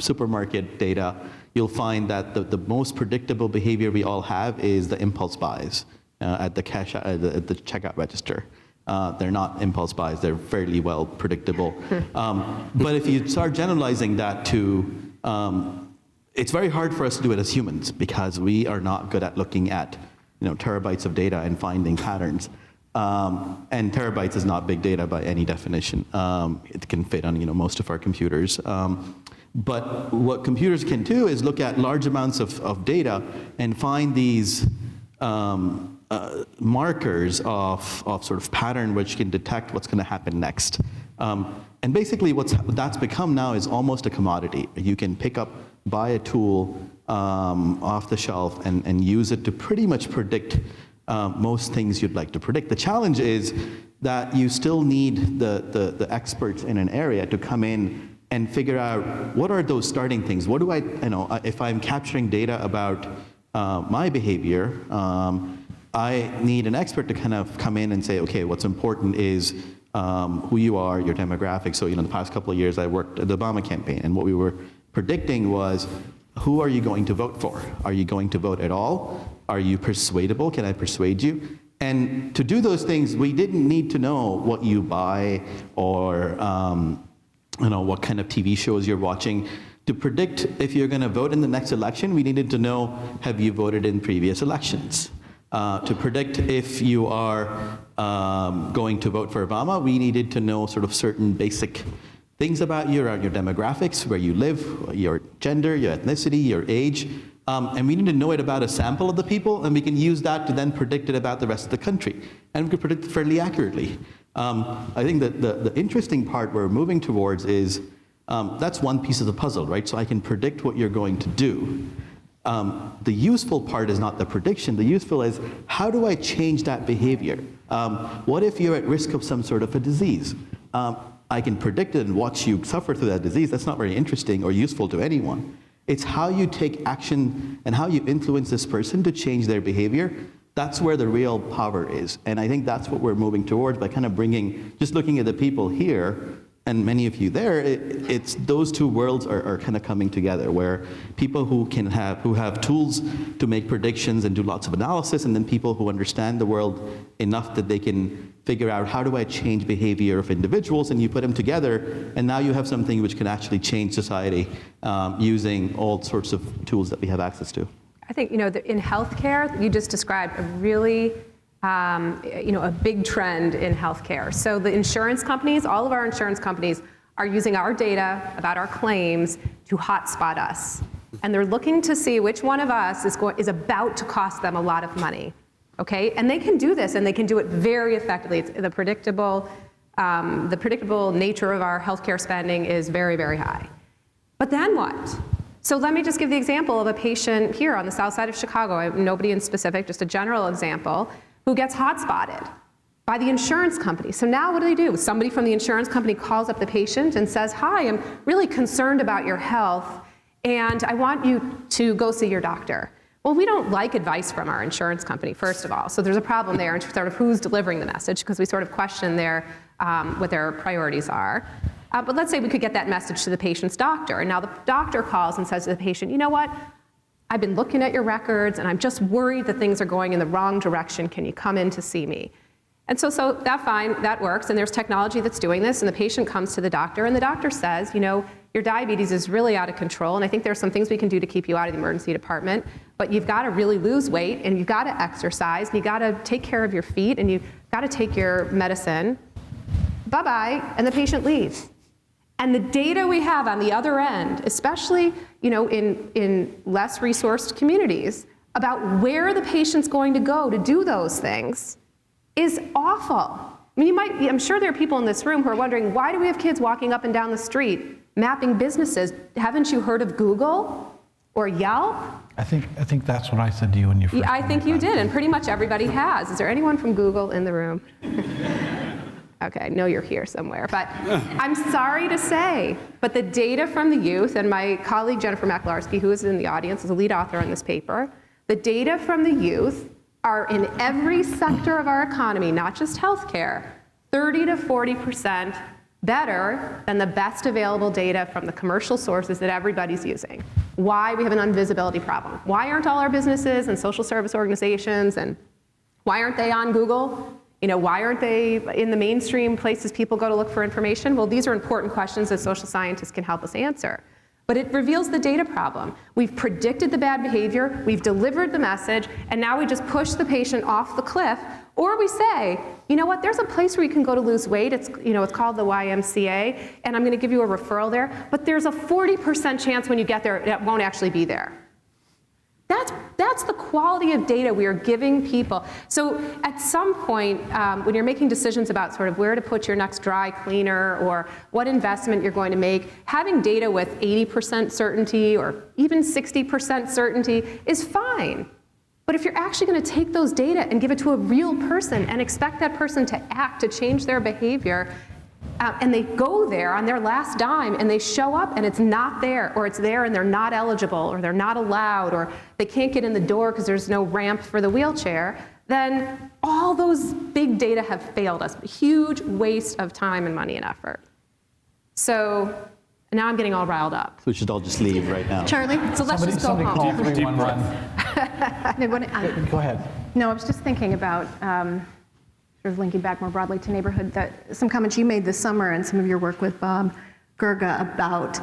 supermarket data, you'll find that the most predictable behavior we all have is the impulse buys at the checkout register. They're not impulse buys, they're fairly well predictable. But if you start generalizing that to, it's very hard for us to do it as humans because we are not good at looking at terabytes of data and finding patterns. And terabytes is not big data by any definition. It can fit on most of our computers. But what computers can do is look at large amounts of data and find these markers of sort of pattern which can detect what's going to happen next. And basically that's become now is almost a commodity. You can buy a tool off the shelf and use it to pretty much predict most things you'd like to predict. The challenge is that you still need the experts in an area to come in and figure out what are those starting things. What do if I'm capturing data about my behavior, I need an expert to kind of come in and say, okay, what's important is who you are, your demographics. So, the past couple of years I worked at the Obama campaign, and what we were predicting was, who are you going to vote for? Are you going to vote at all? Are you persuadable? Can I persuade you? And to do those things, we didn't need to know what you buy or what kind of TV shows you're watching. To predict if you're going to vote in the next election, we needed to know, have you voted in previous elections? To predict if you are going to vote for Obama, we needed to know sort of certain basic things about you, around your demographics, where you live, your gender, your ethnicity, your age. And we need to know it about a sample of the people, and we can use that to then predict it about the rest of the country. And we can predict it fairly accurately. I think that the interesting part we're moving towards is, that's one piece of the puzzle, right? So I can predict what you're going to do. The useful part is not the prediction. The useful is, how do I change that behavior? What if you're at risk of some sort of a disease? I can predict it and watch you suffer through that disease. That's not very interesting or useful to anyone. It's how you take action and how you influence this person to change their behavior. That's where the real power is. And I think that's what we're moving towards by kind of just looking at the people here and many of you there, it's those two worlds are kind of coming together, where people who have tools to make predictions and do lots of analysis, and then people who understand the world enough that they can figure out, how do I change behavior of individuals, and you put them together, and now you have something which can actually change society using all sorts of tools that we have access to. I think, in healthcare, you just described a really a big trend in healthcare. So the insurance companies, all of our insurance companies are using our data about our claims to hotspot us. And they're looking to see which one of us is about to cost them a lot of money, okay? And they can do this, and they can do it very effectively. It's the predictable nature of our healthcare spending is very, very high. But then what? So let me just give the example of a patient here on the south side of Chicago, nobody in specific, just a general example, who gets hotspotted by the insurance company. So now what do? Somebody from the insurance company calls up the patient and says, hi, I'm really concerned about your health, and I want you to go see your doctor. Well, we don't like advice from our insurance company, first of all. So there's a problem there in sort of who's delivering the message, because we sort of question what their priorities are. But let's say we could get that message to the patient's doctor, and now the doctor calls and says to the patient, you know what? I've been looking at your records, and I'm just worried that things are going in the wrong direction. Can you come in to see me? And so that's fine, that works, and there's technology that's doing this, and the patient comes to the doctor, and the doctor says, your diabetes is really out of control, and I think there's some things we can do to keep you out of the emergency department, but you've got to really lose weight, and you've got to exercise, and you've got to take care of your feet, and you've got to take your medicine. Bye-bye, and the patient leaves. And the data we have on the other end, especially in less resourced communities, about where the patient's going to go to do those things is awful. I mean, I'm sure there are people in this room who are wondering, why do we have kids walking up and down the street mapping businesses? Haven't you heard of Google? or Yelp? I think that's what I said to you when you first. I think you did, and pretty much everybody has. Is there anyone from Google in the room? Okay, I know you're here somewhere, but I'm sorry to say, but the data from the youth, and my colleague Jennifer McLarsky, who is in the audience, is a lead author on this paper, the data from the youth are in every sector of our economy, not just healthcare, 30 to 40% better than the best available data from the commercial sources that everybody's using. Why? We have an unvisibility problem. Why aren't all our businesses and social service organizations, and why aren't they on Google? You know, why aren't they in the mainstream places people go to look for information? Well, these are important questions that social scientists can help us answer. But it reveals the data problem. We've predicted the bad behavior, we've delivered the message, and now we just push the patient off the cliff. Or we say, you know what, there's a place where you can go to lose weight. It's called the YMCA, and I'm going to give you a referral there. But there's a 40% chance when you get there, it won't actually be there. That's the quality of data we are giving people. So at some point, when you're making decisions about sort of where to put your next dry cleaner or what investment you're going to make, having data with 80% certainty or even 60% certainty is fine. But if you're actually going to take those data and give it to a real person and expect that person to act, to change their behavior, and they go there on their last dime and they show up and it's not there, or it's there and they're not eligible, or they're not allowed, or they can't get in the door because there's no ramp for the wheelchair, then all those big data have failed us. A huge waste of time and money and effort. So now I'm getting all riled up. We should all just leave right now. Charlie, So let's just go home. Call 311. Go ahead. No, I was just thinking about sort of linking back more broadly to neighborhood, that some comments you made this summer and some of your work with Bob Gerga about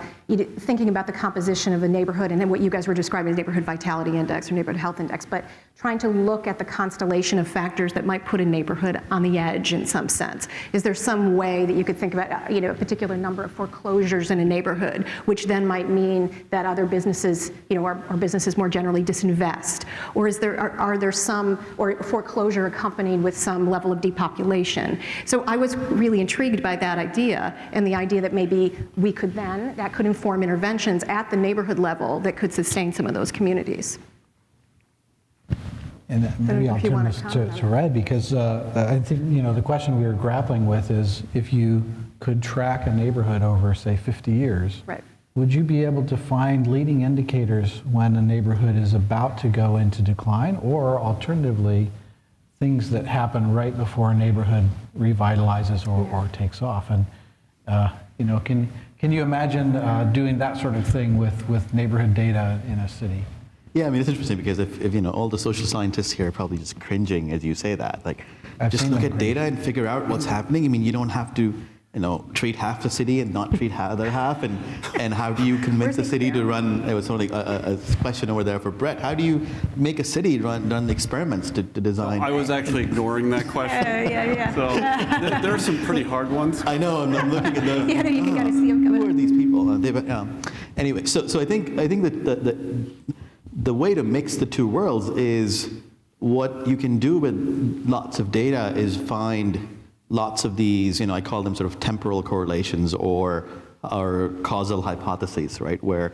thinking about the composition of a neighborhood and then what you guys were describing as neighborhood vitality index or neighborhood health index, but trying to look at the constellation of factors that might put a neighborhood on the edge in some sense. Is there some way that you could think about a particular number of foreclosures in a neighborhood, which then might mean that other businesses, or businesses more generally disinvest? Or are there some, or foreclosure accompanied with some level of depopulation? So I was really intrigued by that idea, and the idea that maybe we could then, that could inform interventions at the neighborhood level that could sustain some of those communities. And maybe I'll turn this to Red, because I think the question we were grappling with is, if you could track a neighborhood over, say, 50 years, right, would you be able to find leading indicators when a neighborhood is about to go into decline, or alternatively, things that happen right before a neighborhood revitalizes or takes off? And can you imagine doing that sort of thing with neighborhood data in a city? Yeah, I mean, it's interesting because if all the social scientists here are probably just cringing as you say that. Like, just look at data and figure out what's happening. I mean, you don't have to, treat half the city and not treat the other half. And how do you convince the city to run? It was only a question over there for Brett. How do you make a city run experiments to design? I was actually ignoring that question. Yeah. So there are some pretty hard ones. I know. I'm looking at those. Yeah, you got to see them coming. Who are these people? Anyway, so I think that the way to mix the two worlds is, what you can do with lots of data is find lots of these, I call them sort of temporal correlations or causal hypotheses, right? Where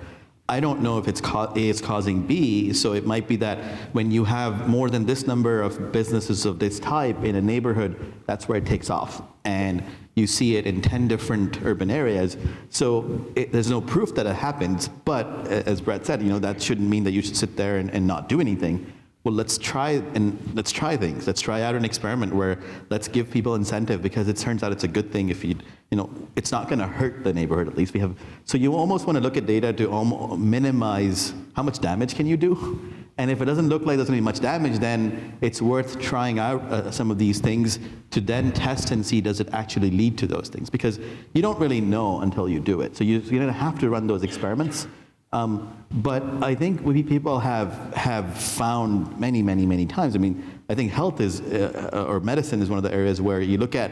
I don't know if A is causing B, so it might be that when you have more than this number of businesses of this type in a neighborhood, that's where it takes off. And you see it in 10 different urban areas. So there's no proof that it happens, but as Brett said, that shouldn't mean that you should sit there and not do anything. Well, let's try things. Let's try out an experiment where let's give people incentive, because it turns out it's a good thing if it's not going to hurt the neighborhood. At least we have. So you almost want to look at data to minimize how much damage can you do. And if it doesn't look like there's going to be much damage, then it's worth trying out some of these things to then test and see, does it actually lead to those things? Because you don't really know until you do it. So you're going to have to run those experiments. But I think people have found many times. I mean, I think health is, or medicine is one of the areas where you look at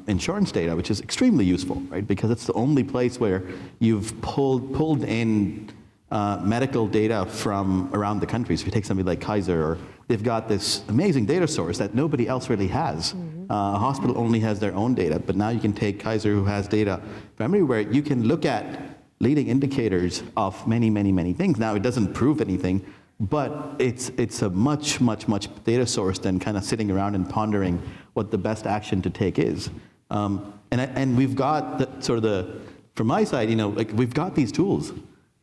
insurance data, which is extremely useful, right? Because it's the only place where you've pulled in medical data from around the country. So if you take somebody like Kaiser, they've got this amazing data source that nobody else really has. A hospital only has their own data, but now you can take Kaiser, who has data from everywhere. You can look at leading indicators of many, many, many things. Now, it doesn't prove anything, but it's a much data source than kind of sitting around and pondering what the best action to take is. And we've got from my side, we've got these tools.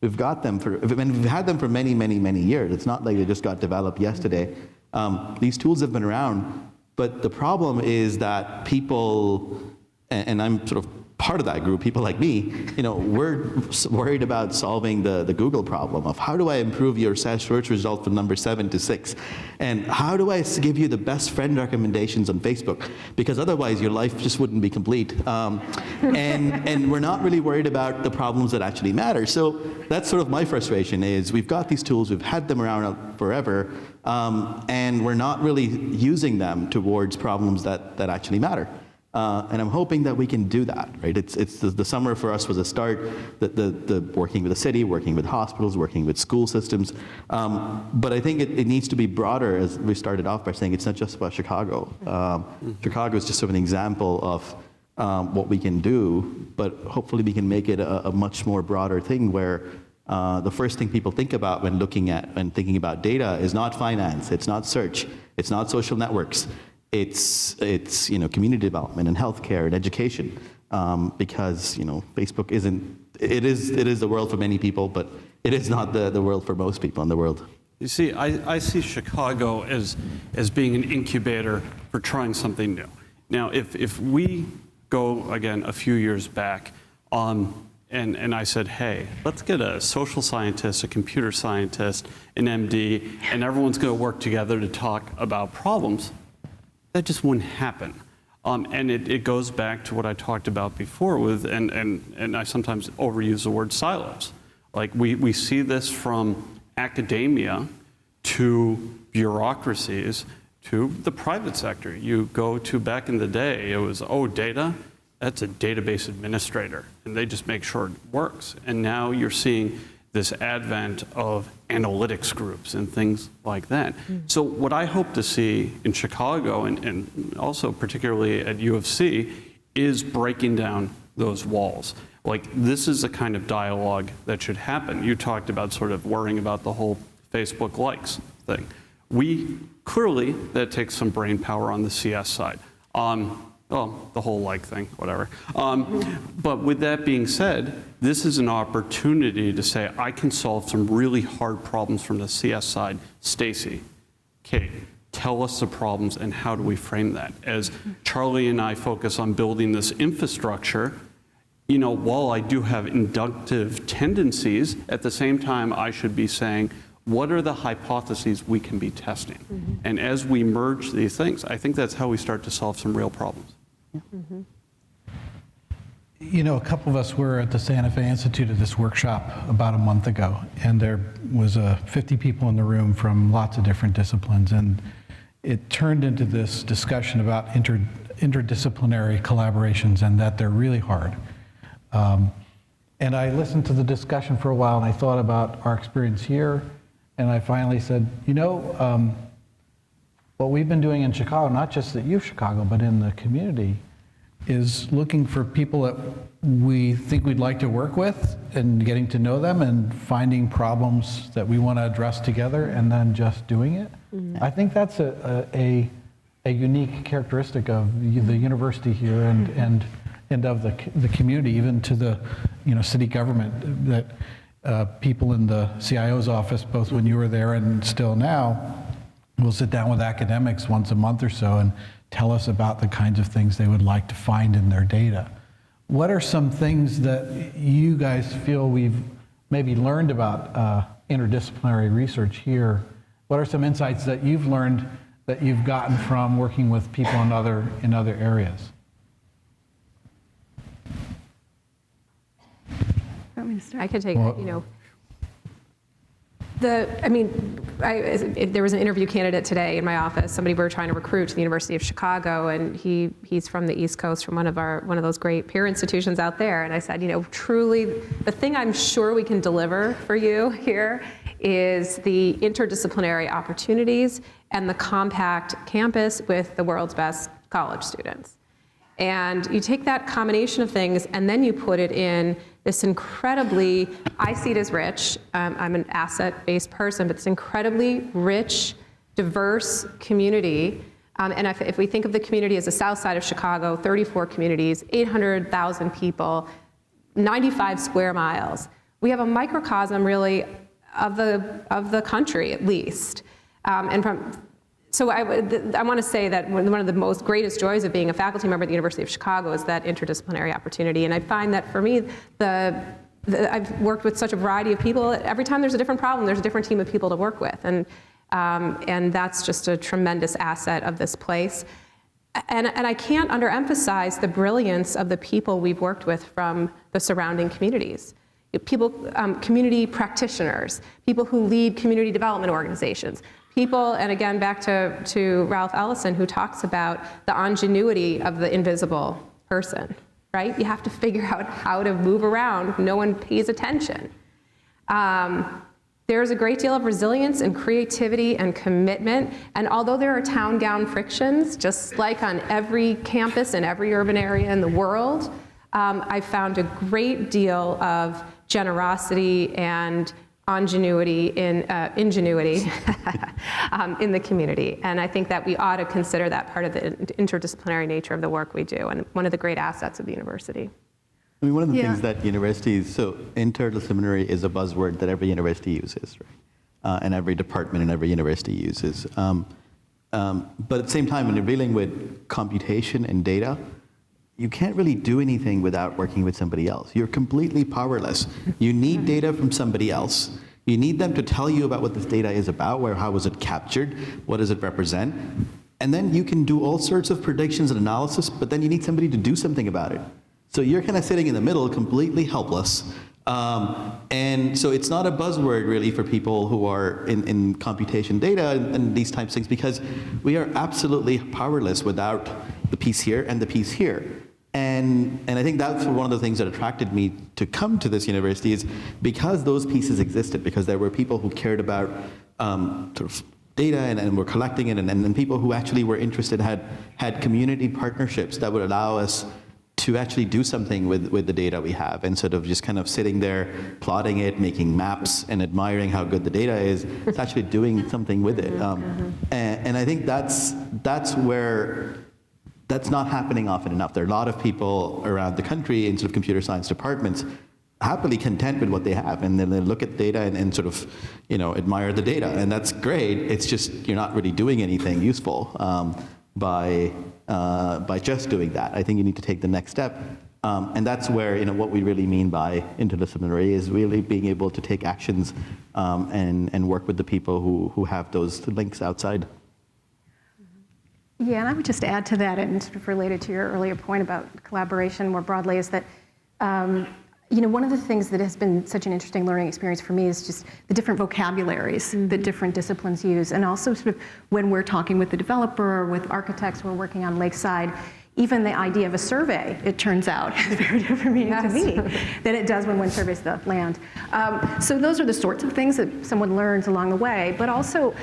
We've got them we've had them for many, many, many years. It's not like they just got developed yesterday. These tools have been around, but the problem is that people, and I'm sort of part of that group, people like me, we're worried about solving the Google problem of how do I improve your search result from number 7 to 6? And how do I give you the best friend recommendations on Facebook? Because otherwise your life just wouldn't be complete. And we're not really worried about the problems that actually matter. So that's sort of my frustration is we've got these tools, we've had them around forever, and we're not really using them towards problems that actually matter. And I'm hoping that we can do that, right? It's the summer for us was a start, the working with the city, working with hospitals, working with school systems. But I think it needs to be broader, as we started off by saying, it's not just about Chicago. Chicago is just sort of an example of what we can do, but hopefully we can make it a much more broader thing where the first thing people think about when looking at and thinking about data is not finance, it's not search, it's not social networks. It's community development and healthcare and education, because Facebook it is the world for many people, but it is not the world for most people in the world. You see, I see Chicago as being an incubator for trying something new. Now, if we go again a few years back, and I said, hey, let's get a social scientist, a computer scientist, an MD, and everyone's going to work together to talk about problems. That just wouldn't happen. And it goes back to what I talked about before with, and I sometimes overuse the word silos. Like we see this from academia to bureaucracies to the private sector. You go to back in the day, it was, data, that's a database administrator, and they just make sure it works. And now you're seeing this advent of analytics groups and things like that. So what I hope to see in Chicago and also particularly at U of C is breaking down those walls. Like this is the kind of dialogue that should happen. You talked about sort of worrying about the whole Facebook likes thing. Clearly that takes some brain power on the CS side. The whole like thing, whatever. But with that being said, this is an opportunity to say, I can solve some really hard problems from the CS side. Stacy, Kate, tell us the problems and how do we frame that? As Charlie and I focus on building this infrastructure, while I do have inductive tendencies, at the same time I should be saying, what are the hypotheses we can be testing? And as we merge these things, I think that's how we start to solve some real problems. A couple of us were at the Santa Fe Institute at this workshop about a month ago, and there was 50 people in the room from lots of different disciplines, and it turned into this discussion about interdisciplinary collaborations and that they're really hard. And I listened to the discussion for a while, and I thought about our experience here, and I finally said, what we've been doing in Chicago, not just at UChicago, but in the community, is looking for people that we think we'd like to work with and getting to know them and finding problems that we want to address together and then just doing it. I think that's a unique characteristic of the university here and of the community, even to the city government, that people in the CIO's office, both when you were there and still now, will sit down with academics once a month or so and tell us about the kinds of things they would like to find in their data. What are some things that you guys feel we've maybe learned about interdisciplinary research here? What are some insights that you've learned that you've gotten from working with people in other areas? Want me to start? I could take it, there was an interview candidate today in my office, somebody we were trying to recruit to the University of Chicago, and he's from the East Coast, from one of those great peer institutions out there. And I said, truly, the thing I'm sure we can deliver for you here is the interdisciplinary opportunities and the compact campus with the world's best college students. And you take that combination of things and then you put it in this incredibly, I see it as rich, I'm an asset-based person, but it's incredibly rich, diverse community. And if we think of the community as the south side of Chicago, 34 communities, 800,000 people, 95 square miles, we have a microcosm really of the country at least. So I want to say that one of the most greatest joys of being a faculty member at the University of Chicago is that interdisciplinary opportunity. And I find that for me, I've worked with such a variety of people. Every time there's a different problem, there's a different team of people to work with. And that's just a tremendous asset of this place. And I can't underemphasize the brilliance of the people we've worked with from the surrounding communities. People, community practitioners, people who lead community development organizations, people, and again, back to Ralph Ellison, who talks about the ingenuity of the invisible person, right? You have to figure out how to move around. No one pays attention. There's a great deal of resilience and creativity and commitment, and although there are town-gown frictions, just like on every campus in every urban area in the world, I found a great deal of generosity and ingenuity in the community. And I think that we ought to consider that part of the interdisciplinary nature of the work we do, and one of the great assets of the university. I mean, one of the things that universities, so interdisciplinary is a buzzword that every university uses, right? And every department in every university uses. But at the same time, when you're dealing with computation and data, you can't really do anything without working with somebody else. You're completely powerless. You need data from somebody else. You need them to tell you about what this data is about, how was it captured, what does it represent, and then you can do all sorts of predictions and analysis, but then you need somebody to do something about it. So you're kind of sitting in the middle, completely helpless. And so it's not a buzzword really for people who are in computation data and these types of things, because we are absolutely powerless without the piece here and the piece here. And I think that's one of the things that attracted me to come to this university, is because those pieces existed, because there were people who cared about sort of data and were collecting it, and people who actually were interested, had community partnerships that would allow us to actually do something with the data we have, and sort of just kind of sitting there, plotting it, making maps, and admiring how good the data is. It's actually doing something with it. And I think that's where that's not happening often enough. There are a lot of people around the country in sort of computer science departments happily content with what they have, and then they look at data and sort of, admire the data, and that's great. It's just you're not really doing anything useful by just doing that. I think you need to take the next step, and that's where what we really mean by interdisciplinary is really being able to take actions and work with the people who have those links outside. Yeah, and I would just add to that, and sort of related to your earlier point about collaboration more broadly, is that one of the things that has been such an interesting learning experience for me is just the different vocabularies that different disciplines use, and also sort of when we're talking with the developer or with architects, we're working on Lakeside, even the idea of a survey, it turns out, has very different meaning to me than it does when one surveys the land. So those are the sorts of things that someone learns along the way, but also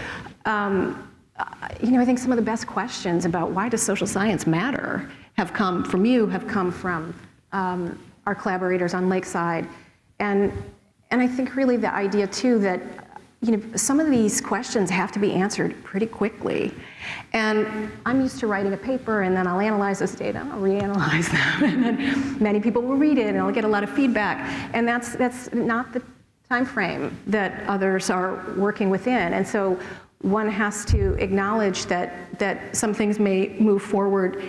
I think some of the best questions about why does social science matter have come from our collaborators on Lakeside. And I think really the idea too that some of these questions have to be answered pretty quickly. And I'm used to writing a paper, and then I'll analyze this data, I'll reanalyze them, and then many people will read it, and I'll get a lot of feedback. And that's not the time frame that others are working within. And so one has to acknowledge that some things may move forward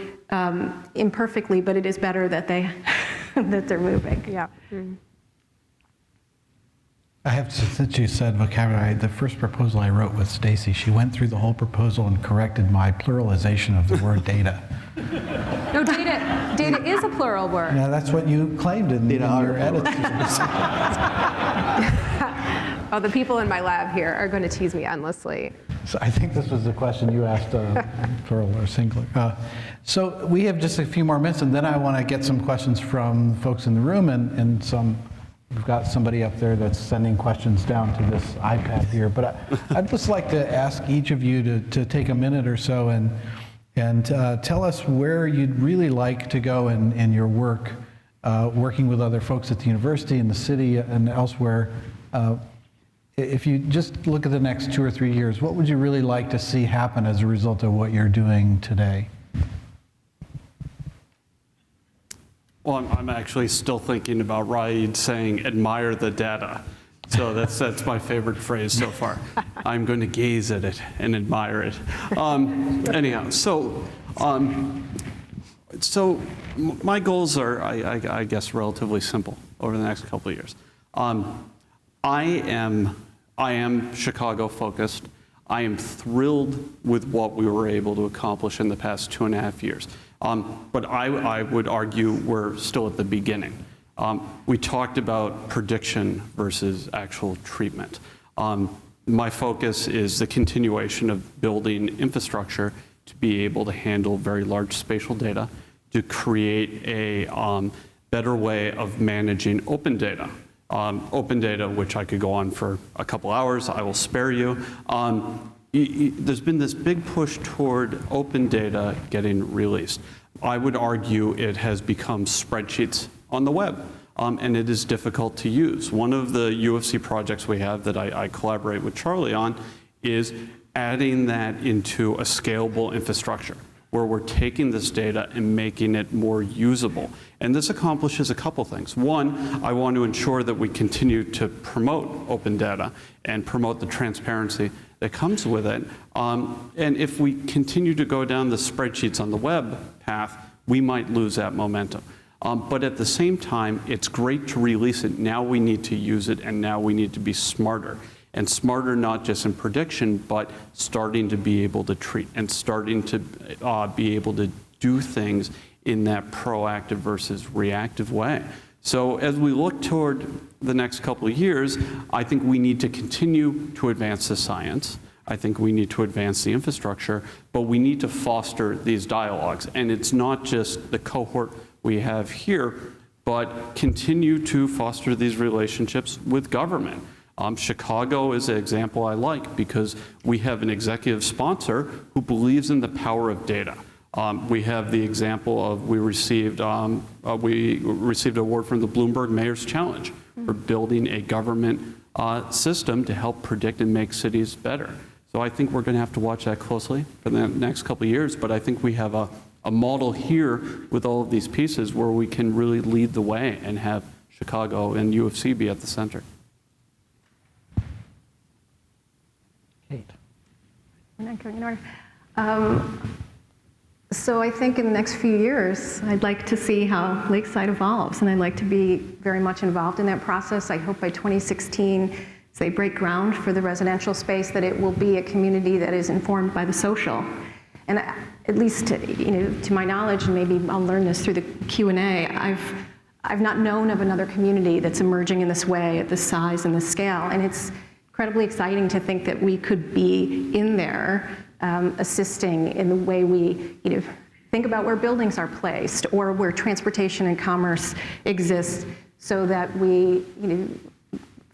imperfectly, but it is better that they're moving. Yeah. I have to, since you said vocabulary, the first proposal I wrote with Stacy, she went through the whole proposal and corrected my pluralization of the word data. No, data is a plural word. Now that's what you claimed in your edits. Oh, the people in my lab here are going to tease me endlessly. So I think this was the question you asked, plural or singular. So we have just a few more minutes, and then I want to get some questions from folks in the room, and we've got somebody up there that's sending questions down to this iPad here. But I'd just like to ask each of you to take a minute or so and And tell us where you'd really like to go in your work, working with other folks at the university, in the city, and elsewhere. If you just look at the next 2 or 3 years, what would you really like to see happen as a result of what you're doing today? Well, I'm actually still thinking about Raid saying, admire the data. So that's my favorite phrase so far. I'm going to gaze at it and admire it. Anyhow, so my goals are, I guess, relatively simple over the next couple of years. I am Chicago focused. I am thrilled with what we were able to accomplish in the past 2.5 years. But I would argue we're still at the beginning. We talked about prediction versus actual treatment. My focus is the continuation of building infrastructure to be able to handle very large spatial data, to create a better way of managing open data. Open data, which I could go on for a couple hours, I will spare you. There's been this big push toward open data getting released. I would argue it has become spreadsheets on the web, and it is difficult to use. One of the UFC projects we have that I collaborate with Charlie on is adding that into a scalable infrastructure, where we're taking this data and making it more usable. And this accomplishes a couple things. One, I want to ensure that we continue to promote open data and promote the transparency that comes with it. And if we continue to go down the spreadsheets on the web path, we might lose that momentum. But at the same time, it's great to release it. Now we need to use it, and now we need to be smarter. And smarter not just in prediction, but starting to be able to treat and starting to be able to do things in that proactive versus reactive way. So as we look toward the next couple of years, I think we need to continue to advance the science. I think we need to advance the infrastructure, but we need to foster these dialogues. And it's not just the cohort we have here, but continue to foster these relationships with government. Chicago is an example I like because we have an executive sponsor who believes in the power of data. We have the example of we received an award from the Bloomberg Mayor's Challenge for building a government system to help predict and make cities better. So I think we're going to have to watch that closely for the next couple of years, but I think we have a model here with all of these pieces where we can really lead the way and have Chicago and UFC be at the center. Kate. So I think in the next few years, I'd like to see how Lakeside evolves, and I'd like to be very much involved in that process. I hope by 2016, as they break ground for the residential space, that it will be a community that is informed by the social. And at least, to my knowledge, and maybe I'll learn this through the Q&A, I've not known of another community that's emerging in this way at this size and this scale, and it's incredibly exciting to think that we could be in there assisting in the way we think about where buildings are placed or where transportation and commerce exists, so that we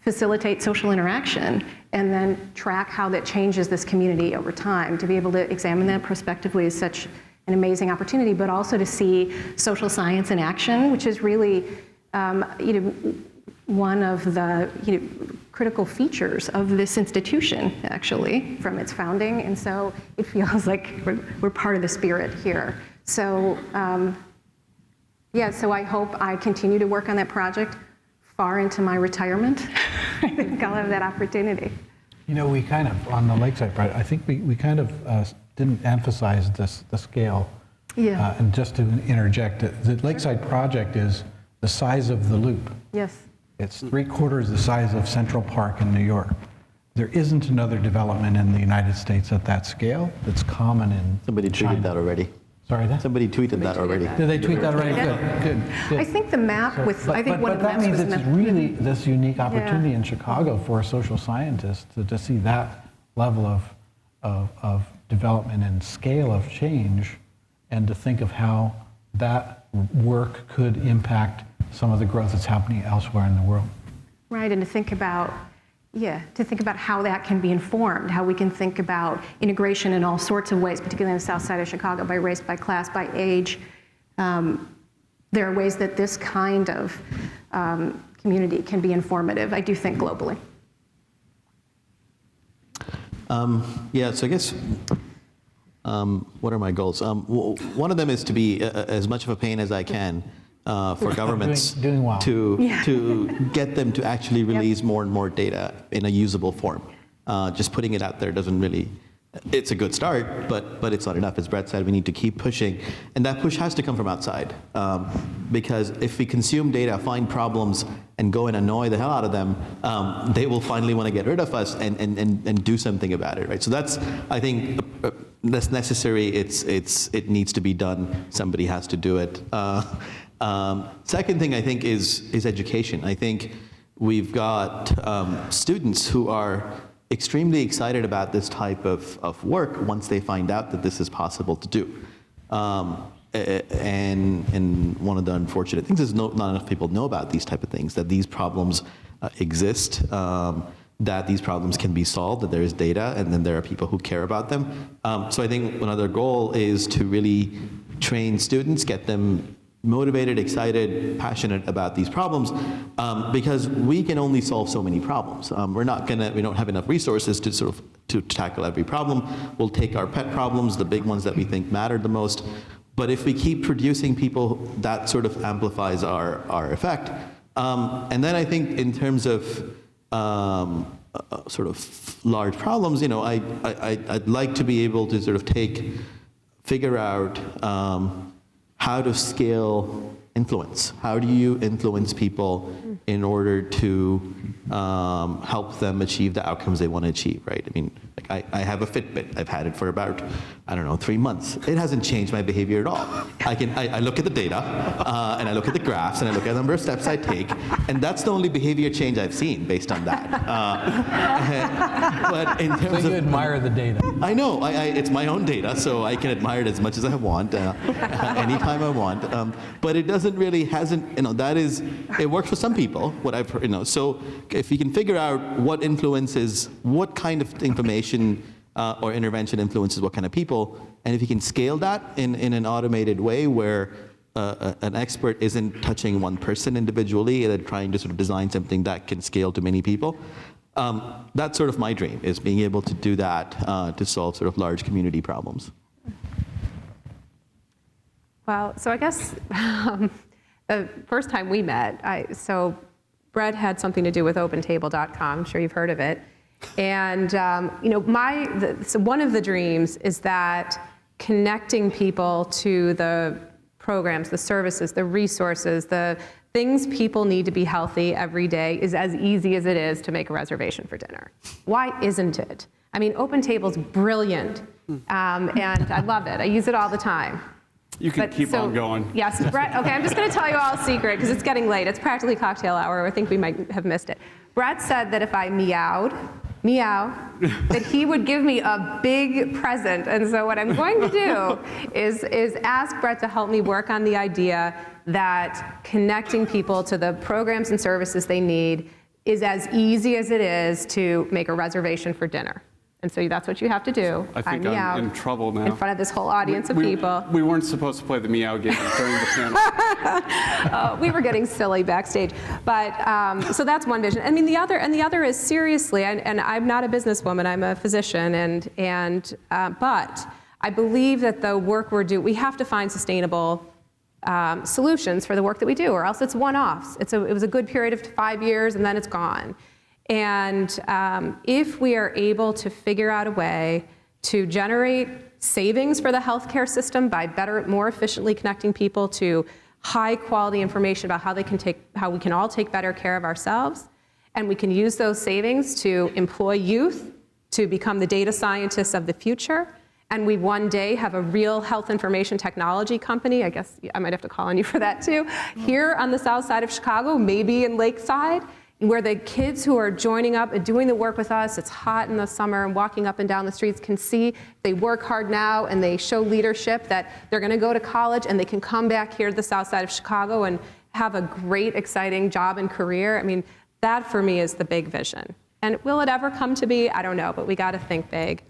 facilitate social interaction and then track how that changes this community over time. To be able to examine that prospectively is such an amazing opportunity, but also to see social science in action, which is really one of the critical features of this institution, actually, from its founding. And so it feels like we're part of the spirit here. So yeah, so I hope I continue to work on that project far into my retirement. I think I'll have that opportunity. We kind of, on the Lakeside project, I think we kind of didn't emphasize the scale. Yeah. And just to interject, the Lakeside project is the size of the loop. Yes. It's 3/4 the size of Central Park in New York. There isn't another development in the United States at that scale that's common in Somebody tweeted that already. Sorry, that? Somebody tweeted that already. Did they tweet that already? Yeah. Good. I think the map with, I think one of the that maps means was it's really this unique opportunity in Chicago for a social scientist to see that level of development and scale of change, and to think of how that work could impact some of the growth that's happening elsewhere in the world. Right, and to think about, to think about how that can be informed, how we can think about integration in all sorts of ways, particularly on the south side of Chicago, by race, by class, by age. There are ways that this kind of community can be informative, I do think, globally. Yeah, so I guess, what are my goals? One of them is to be as much of a pain as I can for governments doing well. to get them to actually release more and more data in a usable form. Just putting it out there doesn't really, it's a good start, but it's not enough. As Brett said, we need to keep pushing, and that push has to come from outside. Because if we consume data, find problems, and go and annoy the hell out of them, they will finally want to get rid of us and do something about it, right? So that's, I think, that's necessary. It needs to be done. Somebody has to do it. Second thing I think is education. I think we've got students who are extremely excited about this type of work once they find out that this is possible to do. And one of the unfortunate things is not enough people know about these type of things, that these problems exist, that these problems can be solved, that there is data, and then there are people who care about them. So I think another goal is to really train students, get them motivated, excited, passionate about these problems, because we can only solve so many problems. We don't have enough resources to tackle every problem. We'll take our pet problems, the big ones that we think matter the most, but if we keep producing people, that sort of amplifies our effect. And then I think in terms of sort of large problems, I'd like to be able to sort of figure out how to scale influence. How do you influence people in order to help them achieve the outcomes they want to achieve, right? I mean, like I have a Fitbit. I've had it for about, 3 months. It hasn't changed my behavior at all. I look at the data, and I look at the graphs, and I look at the number of steps I take, and that's the only behavior change I've seen based on that. But in terms so you admire the data. I know. It's my own data, so I can admire it as much as I want, anytime I want. But it it works for some people, what I've heard, so if you can figure out what influences, what kind of information or intervention influences what kind of people, and if you can scale that in an automated way where an expert isn't touching one person individually and then trying to sort of design something that can scale to many people, that's sort of my dream, is being able to do that to solve sort of large community problems. Well, so I guess the first time we met, so Brett had something to do with OpenTable.com. I'm sure you've heard of it. And so one of the dreams is that connecting people to the programs, the services, the resources, the things people need to be healthy every day is as easy as it is to make a reservation for dinner. Why isn't it? I mean, OpenTable's brilliant, and I love it. I use it all the time. You can keep on going. Yes, Brett, okay, I'm just going to tell you all a secret because it's getting late. It's practically cocktail hour. I think we might have missed it. Brett said that if I meow, that he would give me a big present. And so what I'm going to do is ask Brett to help me work on the idea that connecting people to the programs and services they need is as easy as it is to make a reservation for dinner. And so that's what you have to do. I think I'm in trouble now. In front of this whole audience of people. We weren't supposed to play the meow game during the panel. We were getting silly backstage. But, so that's one vision. I mean, the other is seriously, and I'm not a businesswoman, I'm a physician, but I believe that the work we're doing, we have to find sustainable solutions for the work that we do, or else it's one-offs. It was a good period of 5 years, and then it's gone. And if we are able to figure out a way to generate savings for the healthcare system by more efficiently connecting people to high quality information about how we can all take better care of ourselves, and we can use those savings to employ youth to become the data scientists of the future, and we one day have a real health information technology company, I guess I might have to call on you for that too, here on the south side of Chicago, maybe in Lakeside, where the kids who are joining up and doing the work with us, it's hot in the summer, and walking up and down the streets can see they work hard now and they show leadership that they're going to go to college and they can come back here to the south side of Chicago and have a great, exciting job and career. I mean, that for me is the big vision. And will it ever come to be? I don't know, but we got to think big.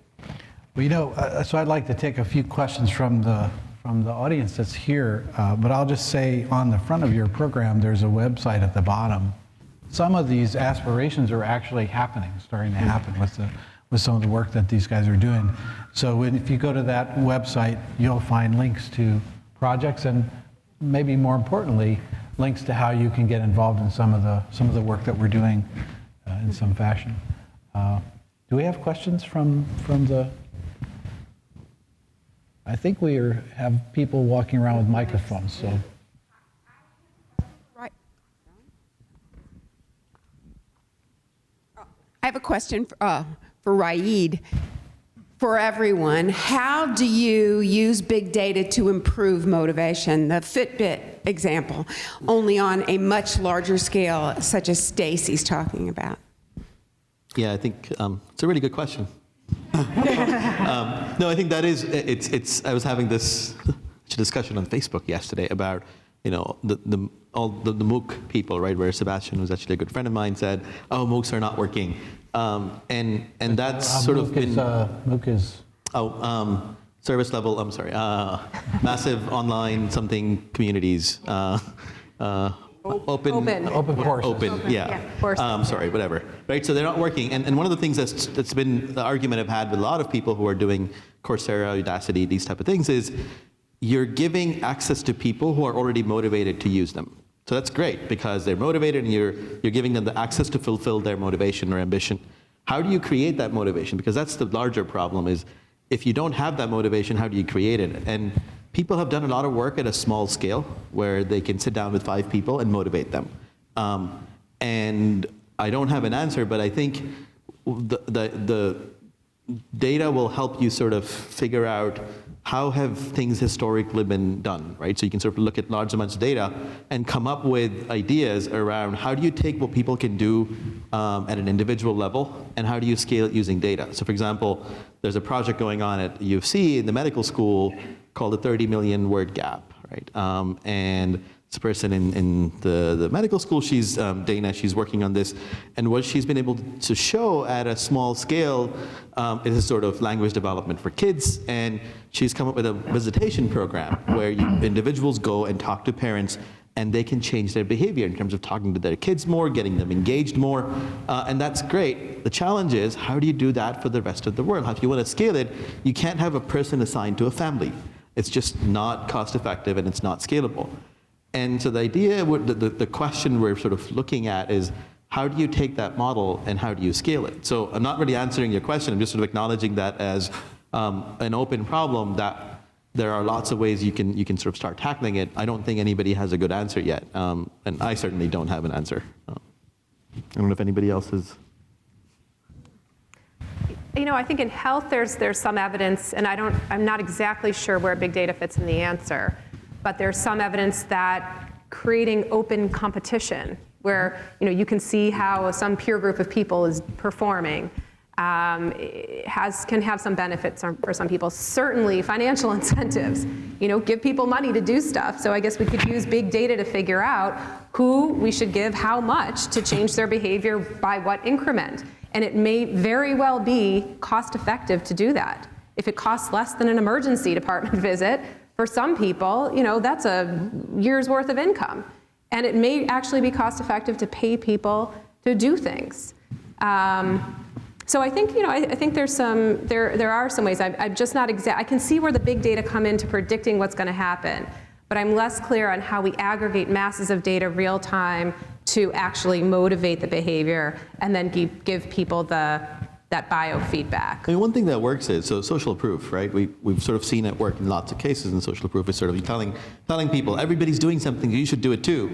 Well, you know, so I'd like to take a few questions from the audience that's here, but I'll just say on the front of your program, there's a website at the bottom. Some of these aspirations are actually happening, starting to happen with some of the work that these guys are doing. So if you go to that website, you'll find links to projects and maybe more importantly, links to how you can get involved in some of the work that we're doing in some fashion. Do we have questions from the? I think we have people walking around with microphones. So. Right. I have a question for Raid. For everyone, how do you use big data to improve motivation? The Fitbit example, only on a much larger scale, such as Stacy's talking about. Yeah, I think it's a really good question. No, I think that is, I was having this discussion on Facebook yesterday about, you know, all the MOOC people, right, where Sebastian, who's actually a good friend of mine, said, oh, MOOCs are not working. And that's sort of been... MOOC is... Oh, service level, I'm sorry, massive online something communities. Open courses. Open, yeah. Sorry, whatever. Right, so they're not working. And one of the things that's been the argument I've had with a lot of people who are doing Coursera, Udacity, these type of things is you're giving access to people who are already motivated to use them. So that's great because they're motivated and you're giving them the access to fulfill their motivation or ambition. How do you create that motivation? Because that's the larger problem is if you don't have that motivation, how do you create it? And people have done a lot of work at a small scale where they can sit down with 5 people and motivate them. And I don't have an answer, but I think the data will help you sort of figure out how have things historically been done, right? So you can sort of look at large amounts of data and come up with ideas around how do you take what people can do at an individual level and how do you scale it using data? So for example, there's a project going on at UC in the medical school called the 30 million word gap, right? And this person in the medical school, she's Dana, she's working on this. And what she's been able to show at a small scale is a sort of language development for kids. And she's come up with a visitation program where individuals go and talk to parents and they can change their behavior in terms of talking to their kids more, getting them engaged more, and that's great. The challenge is, how do you do that for the rest of the world? If you want to scale it, you can't have a person assigned to a family. It's just not cost effective and it's not scalable. And so the idea, the question we're sort of looking at is, how do you take that model and how do you scale it? So I'm not really answering your question, I'm just sort of acknowledging that as an open problem that there are lots of ways you can sort of start tackling it. I don't think anybody has a good answer yet, and I certainly don't have an answer. I don't know if anybody else is. You know, I think in health there's some evidence, and I'm not exactly sure where big data fits in the answer, but there's some evidence that creating open competition, where you can see how some peer group of people is performing, can have some benefits for some people. Certainly financial incentives, give people money to do stuff. So I guess we could use big data to figure out who we should give how much to change their behavior by what increment. And it may very well be cost effective to do that. If it costs less than an emergency department visit, for some people, that's a year's worth of income. And it may actually be cost effective to pay people to do things. So I think, I think there are some ways. I'm just not I can see where the big data come into predicting what's going to happen, but I'm less clear on how we aggregate masses of data real time to actually motivate the behavior and then give people that biofeedback. I mean, one thing that works is, so social proof, right? We've sort of seen it work in lots of cases, and social proof is sort of telling people, everybody's doing something, you should do it too.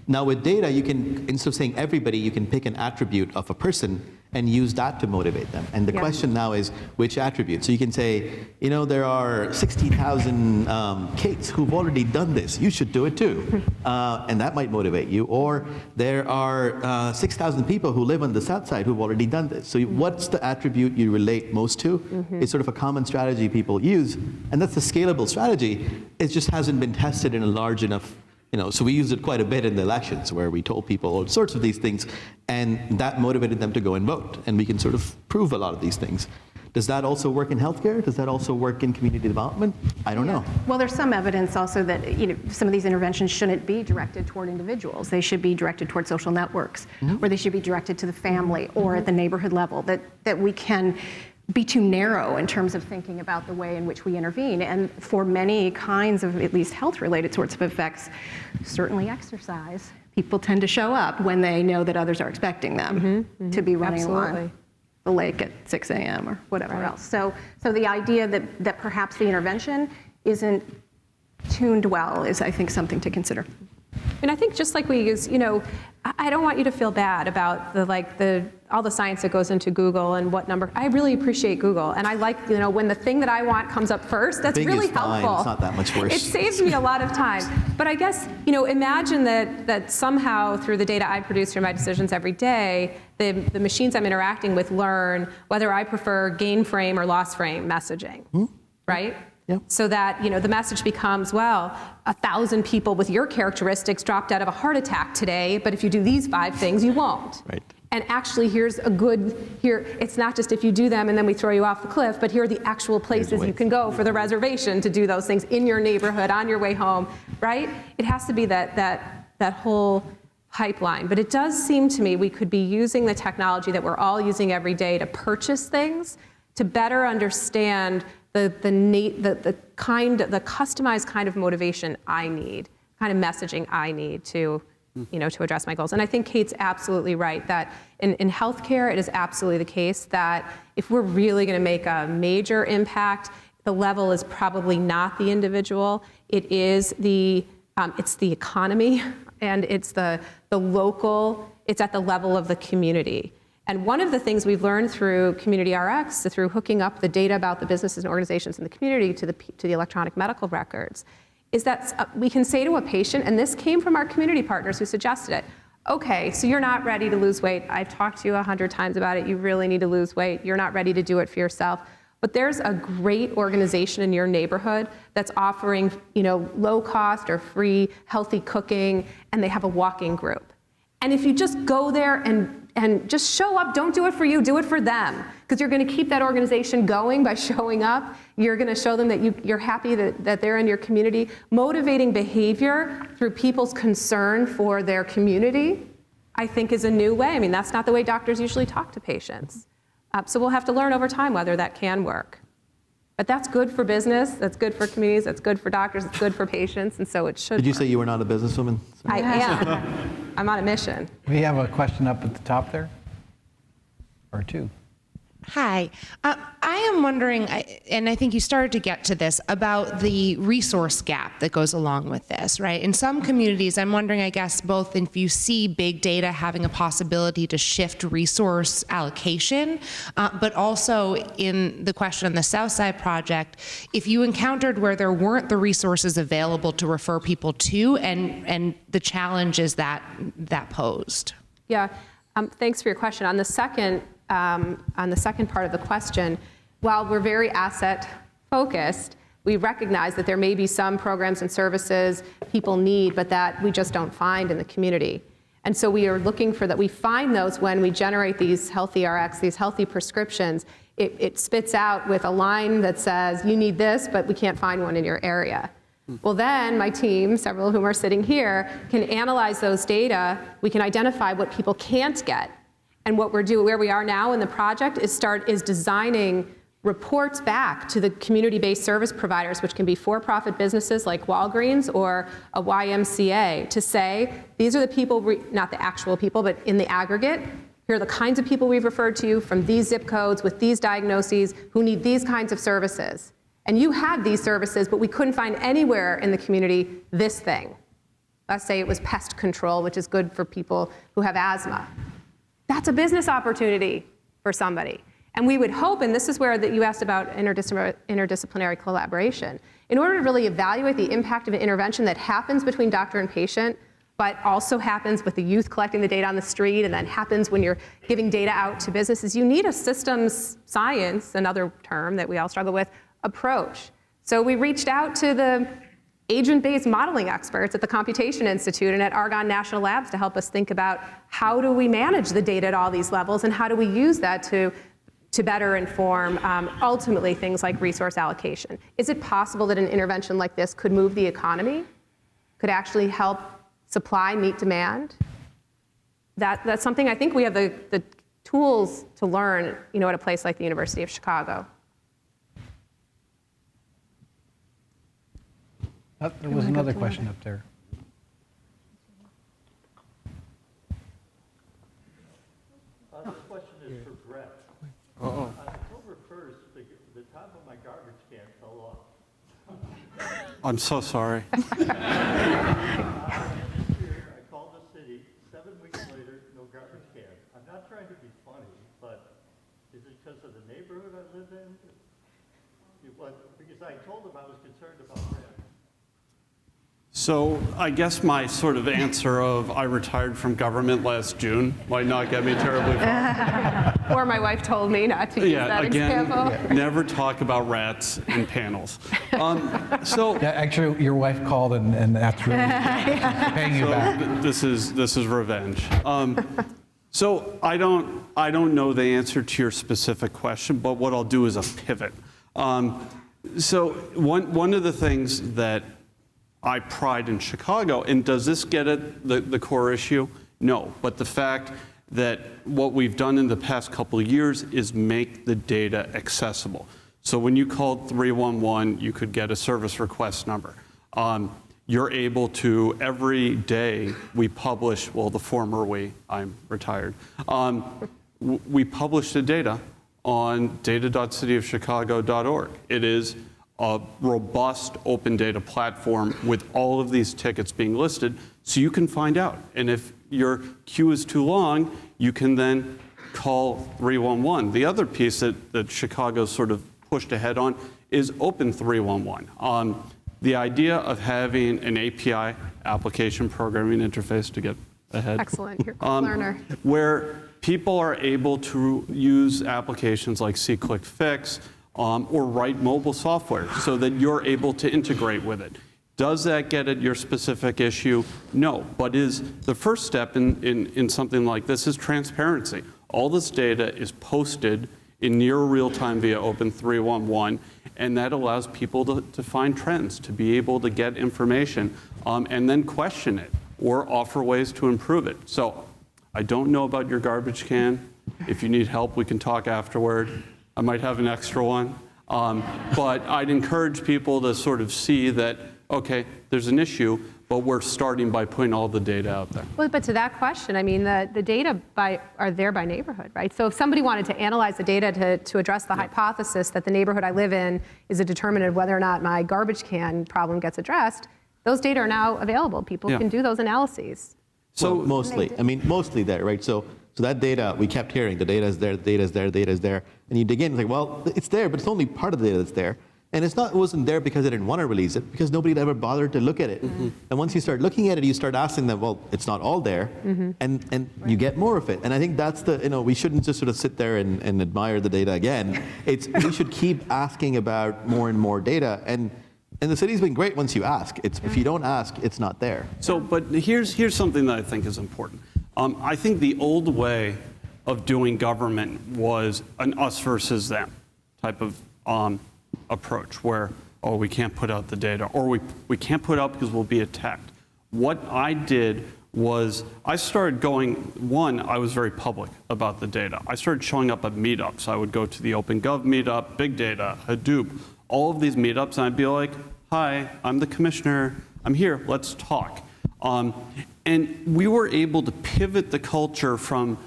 Now with data, you can, instead of saying everybody, you can pick an attribute of a person and use that to motivate them. And the question now is, which attribute? So you can say, there are 60,000 Kates who've already done this. You should do it too. And that might motivate you. Or there are 6,000 people who live on the south side who've already done this. So what's the attribute you relate most to? It's sort of a common strategy people use. And that's a scalable strategy. It just hasn't been tested in a large enough So we used it quite a bit in the elections where we told people all sorts of these things, and that motivated them to go and vote. And we can sort of prove a lot of these things. Does that also work in healthcare? Does that also work in community development? I don't know. Well, there's some evidence also that some of these interventions shouldn't be directed toward individuals. They should be directed toward social networks, or they should be directed to the family or at the neighborhood level, that we can be too narrow in terms of thinking about the way in which we intervene. And for many kinds of at least health-related sorts of effects, certainly exercise, people tend to show up when they know that others are expecting them to be running along the lake at 6 a.m. or whatever else. So the idea that perhaps the intervention isn't tuned well is, I think, something to consider. And I think just like we use, I don't want you to feel bad about all the science that goes into Google and what number. I really appreciate Google, and I like, when the thing that I want comes up first, that's really helpful. Fine. It's not that much worse. It saves me a lot of time. But I guess, imagine that somehow through the data I produce through my decisions every day, the machines I'm interacting with learn whether I prefer gain frame or loss frame messaging, right? Yep. So that the message becomes, 1,000 people with your characteristics dropped out of a heart attack today, but if you do these 5 things, you won't. Right. And actually, it's not just if you do them and then we throw you off the cliff, but here are the actual places you can go for the reservation to do those things in your neighborhood, on your way home, right? It has to be that whole pipeline. But it does seem to me we could be using the technology that we're all using every day to purchase things, to better understand the customized kind of motivation I need, kind of messaging I need to address my goals. And I think Kate's absolutely right that in healthcare, it is absolutely the case that if we're really going to make a major impact, the level is probably not the individual. It is it's the economy, and it's the local. It's at the level of the community. And one of the things we've learned through Community RX, through hooking up the data about the businesses and organizations in the community to the electronic medical records, is that we can say to a patient, and this came from our community partners who suggested it, okay, so you're not ready to lose weight. I've talked to you 100 times about it. You really need to lose weight. You're not ready to do it for yourself. But there's a great organization in your neighborhood that's offering, low cost or free healthy cooking, and they have a walking group. And if you just go there and just show up, don't do it for you, do it for them. Because you're going to keep that organization going by showing up. You're going to show them that you're happy that they're in your community. Motivating behavior through people's concern for their community, I think, is a new way. I mean, that's not the way doctors usually talk to patients. So we'll have to learn over time whether that can work. But that's good for business, that's good for communities, that's good for doctors, it's good for patients, and so it should Did you work. say you were not a businesswoman? I am. I'm on a mission. We have a question up at the top there, or 2. Hi. I am wondering, and I think you started to get to this, about the resource gap that goes along with this, right? In some communities, I'm wondering, I guess, both if you see big data having a possibility to shift resource allocation, but also in the question on the Southside project, if you encountered where there weren't the resources available to refer people to, and the challenges that posed. Yeah, thanks for your question. On the second part of the question, while we're very asset focused, we recognize that there may be some programs and services people need, but that we just don't find in the community. And so we are looking for that. We find those when we generate these healthy RX, these healthy prescriptions. It spits out with a line that says, you need this, but we can't find one in your area. Well, then my team, several of whom are sitting here, can analyze those data. We can identify what people can't get. And what we're doing, where we are now in the project, is designing reports back to the community-based service providers, which can be for-profit businesses like Walgreens or a YMCA, to say, these are the people, not the actual people, but in the aggregate, here are the kinds of people we've referred to you from these zip codes with these diagnoses who need these kinds of services. And you had these services, but we couldn't find anywhere in the community this thing. Let's say it was pest control, which is good for people who have asthma. That's a business opportunity for somebody. And we would hope, and this is where you asked about interdisciplinary collaboration, in order to really evaluate the impact of an intervention that happens between doctor and patient, but also happens with the youth collecting the data on the street, and then happens when you're giving data out to businesses, you need a systems science, another term that we all struggle with, approach. So we reached out to the agent-based modeling experts at the Computation Institute and at Argonne National Labs to help us think about how do we manage the data at all these levels and how do we use that to better inform ultimately things like resource allocation. Is it possible that an intervention like this could move the economy, could actually help supply meet demand? That's something I think we have the tools to learn, at a place like the University of Chicago. There was another question up there. This question is for Brett. On October 1st, the top of my garbage can fell off. I'm so sorry. I called the city. 7 weeks later, no garbage can. I'm not trying to be funny, but is it because of the neighborhood I live in? Because I told them I was concerned about that. So I guess my sort of answer of I retired from government last June might not get me terribly far. Or my wife told me not to use that example. Never talk about rats in panels. Actually, your wife called and asked for paying you back. This is revenge. So I don't know the answer to your specific question, but what I'll do is a pivot. So one of the things that I pride in Chicago, and does this get at the core issue? No, but the fact that what we've done in the past couple of years is make the data accessible. So when you called 311, you could get a service request number. You're able to, every day we publish, well, the former we, I'm retired, we publish the data on data.cityofchicago.org. It is a robust open data platform with all of these tickets being listed, so you can find out. And if your queue is too long, you can then call 311. The other piece that Chicago sort of pushed ahead on is Open 311. The idea of having an API, application programming interface, to get ahead. Excellent, you're a quick learner. Where people are able to use applications like SeeClickFix, or write mobile software so that you're able to integrate with it. Does that get at your specific issue? No, but is the first step in something like this is transparency. All this data is posted in near real time via Open 311, and that allows people to find trends, to be able to get information, and then question it or offer ways to improve it. So I don't know about your garbage can. If you need help, we can talk afterward. I might have an extra one. But I'd encourage people to sort of see that, okay, there's an issue, but we're starting by putting all the data out there. Well, but to that question, I mean, the data are there by neighborhood, right? So if somebody wanted to analyze the data to address the hypothesis that the neighborhood I live in is a determinant of whether or not my garbage can problem gets addressed, those data are now available. People can do those analyses. So mostly there, right? So that data, we kept hearing, the data is there, the data is there, the data is there. And you dig in, it's like, well, it's there, but it's only part of the data that's there. And it wasn't there because they didn't want to release it, because nobody had ever bothered to look at it. Mm-hmm. And once you start looking at it, you start asking them, well, it's not all there, and you get more of it. And I think that's we shouldn't just sort of sit there and admire the data again. We should keep asking about more and more data. And the city's been great once you ask. If you don't ask, it's not there. So, but here's something that I think is important. I think the old way of doing government was an us versus them type of approach, where, oh, we can't put out the data, or we can't put out because we'll be attacked. What I did was I started I was very public about the data. I started showing up at meetups. I would go to the OpenGov meetup, Big Data, Hadoop, all of these meetups, and I'd be like, hi, I'm the commissioner, I'm here, let's talk. And we were able to pivot the culture from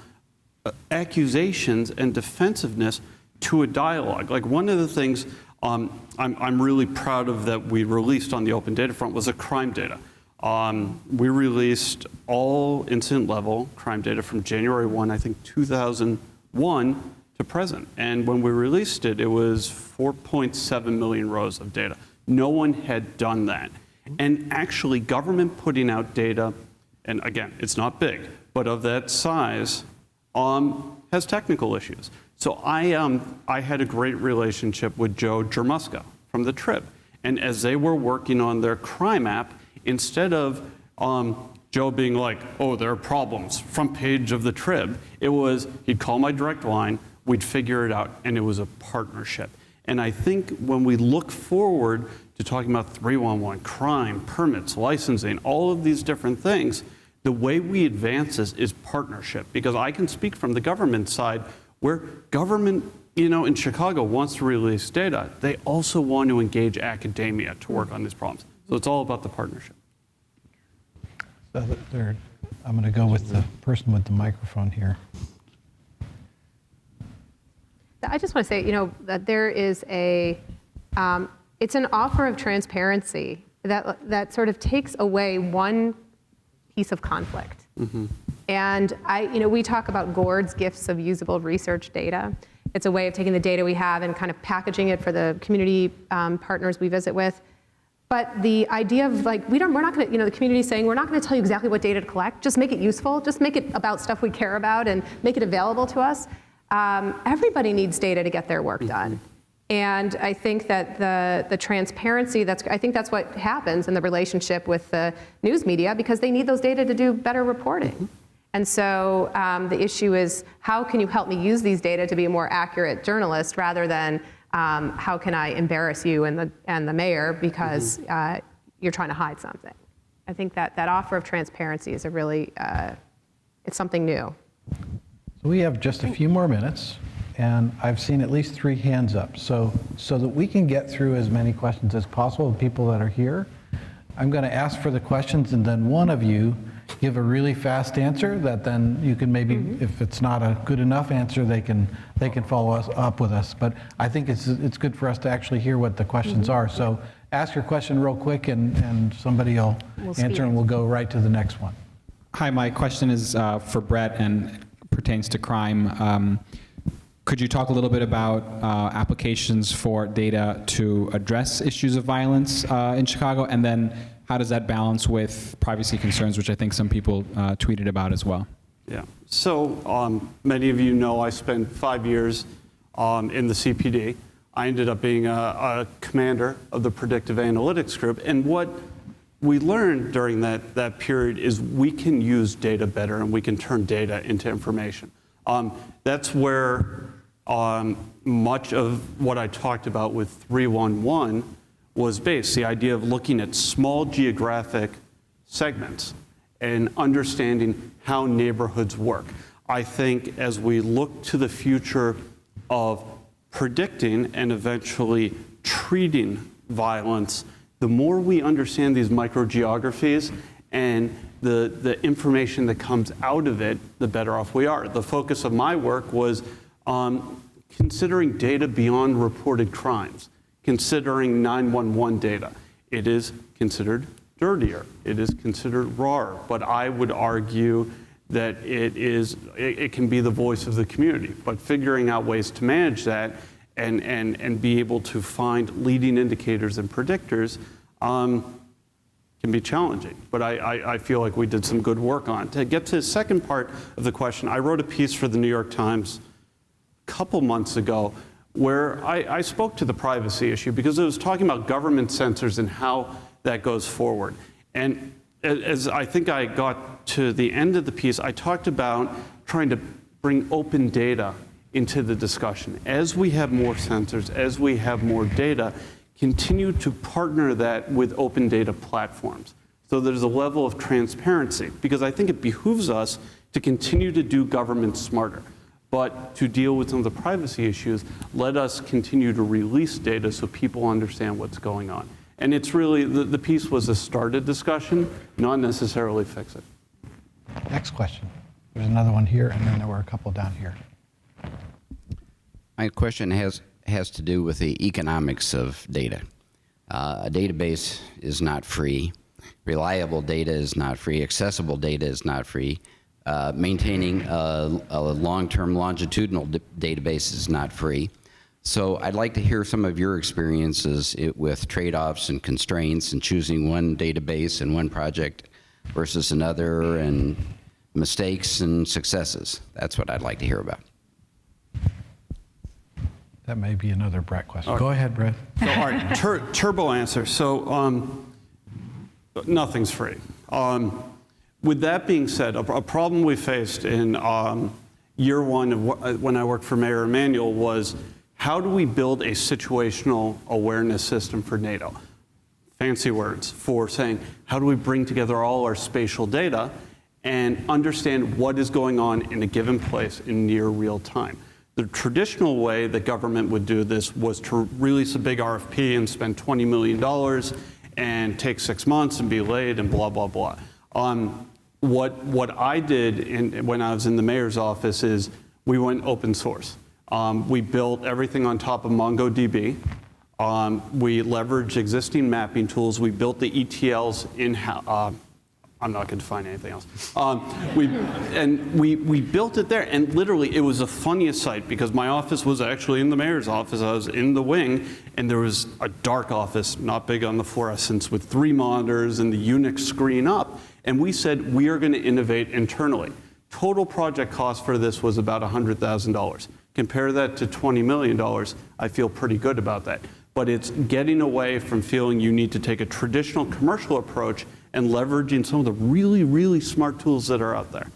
accusations and defensiveness to a dialogue. Like, one of the things I'm really proud of that we released on the open data front was a crime data. We released all incident level crime data from January 1, I think 2001 to present. And when we released it, it was 4.7 million rows of data. No one had done that. And actually, government putting out data, and again, it's not big, but of that size, has technical issues. So I had a great relationship with Joe Jermuska from the Trib. And as they were working on their crime app, instead of Joe being like, oh, there are problems, front page of the Trib, it was, he'd call my direct line, we'd figure it out, and it was a partnership. And I think when we look forward to talking about 311, crime, permits, licensing, all of these different things, the way we advance this is partnership. Because I can speak from the government side, where government, in Chicago wants to release data, they also want to engage academia to work on these problems. So it's all about the partnership. So I'm going to go with the person with the microphone here. I just want to say, that there is it's an offer of transparency that sort of takes away one piece of conflict. Mm-hmm. And we talk about Gord's gifts of usable research data. It's a way of taking the data we have and kind of packaging it for the community partners we visit with. But the idea of we're not going to, the community saying, we're not going to tell you exactly what data to collect, just make it useful, just make it about stuff we care about and make it available to us. Everybody needs data to get their work done. And I think that the transparency, I think that's what happens in the relationship with the news media, because they need those data to do better reporting. Mm-hmm. And so the issue is, how can you help me use these data to be a more accurate journalist, rather than how can I embarrass you and the mayor because you're trying to hide something. I think that offer of transparency is it's something new. So we have just a few more minutes, and I've seen at least 3 hands up. So that we can get through as many questions as possible of people that are here, I'm going to ask for the questions, and then one of you give a really fast answer that then you can maybe, if it's not a good enough answer, they can follow us up with us. But I think it's good for us to actually hear what the questions are. So ask your question real quick, and somebody will answer, and we'll go right to the next one. Hi, my question is for Brett and pertains to crime. Could you talk a little bit about applications for data to address issues of violence in Chicago, and then how does that balance with privacy concerns, which I think some people tweeted about as well? Yeah, so many of you know I spent 5 years in the CPD. I ended up being a commander of the predictive analytics group, and what we learned during that period is we can use data better, and we can turn data into information. That's where much of what I talked about with 311 was based, the idea of looking at small geographic segments and understanding how neighborhoods work. I think as we look to the future of predicting and eventually treating violence, the more we understand these microgeographies and the information that comes out of it, the better off we are. The focus of my work was considering data beyond reported crimes, considering 911 data. It is considered dirtier, it is considered rawer, but I would argue that it can be the voice of the community. But figuring out ways to manage that and be able to find leading indicators and predictors can be challenging. But I feel like we did some good work on it. To get to the second part of the question, I wrote a piece for the New York Times a couple months ago where I spoke to the privacy issue, because it was talking about government censors and how that goes forward. And as I think I got to the end of the piece, I talked about trying to bring open data into the discussion. As we have more censors, as we have more data, continue to partner that with open data platforms, so there's a level of transparency, because I think it behooves us to continue to do government smarter. But to deal with some of the privacy issues, let us continue to release data so people understand what's going on. And it's really, the piece was a started discussion, not necessarily fix it. Next question. There's another one here, and then there were a couple down here. My question has to do with the economics of data. A database is not free. Reliable data is not free. Accessible data is not free. Maintaining a long-term longitudinal database is not free. So I'd like to hear some of your experiences with trade-offs and constraints and choosing one database and one project versus another, and mistakes and successes. That's what I'd like to hear about. That may be another Brett question. Right. Go ahead, Brett. So, all right, turbo answer. So nothing's free. With that being said, a problem we faced in year one of when I worked for Mayor Emanuel was, how do we build a situational awareness system for NATO? Fancy words for saying, how do we bring together all our spatial data and understand what is going on in a given place in near real time? The traditional way the government would do this was to release a big RFP and spend $20 million and take 6 months and be late and blah, blah, blah. What I did when I was in the mayor's office is we went open source. We built everything on top of MongoDB. We leveraged existing mapping tools. We built the ETLs in-house. I'm not going to define anything else. We built it there, and literally it was the funniest sight because my office was actually in the mayor's office. I was in the wing, and there was a dark office, not big on the fluorescence, with 3 monitors and the Unix screen up. And we said, we are going to innovate internally. Total project cost for this was about $100,000. Compare that to $20 million, I feel pretty good about that. But it's getting away from feeling you need to take a traditional commercial approach and leveraging some of the really, really smart tools that are out there.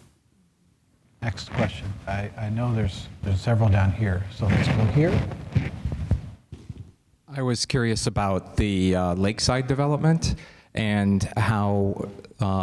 Next question. I know there's several down here, so let's go here. I was curious about the lakeside development and how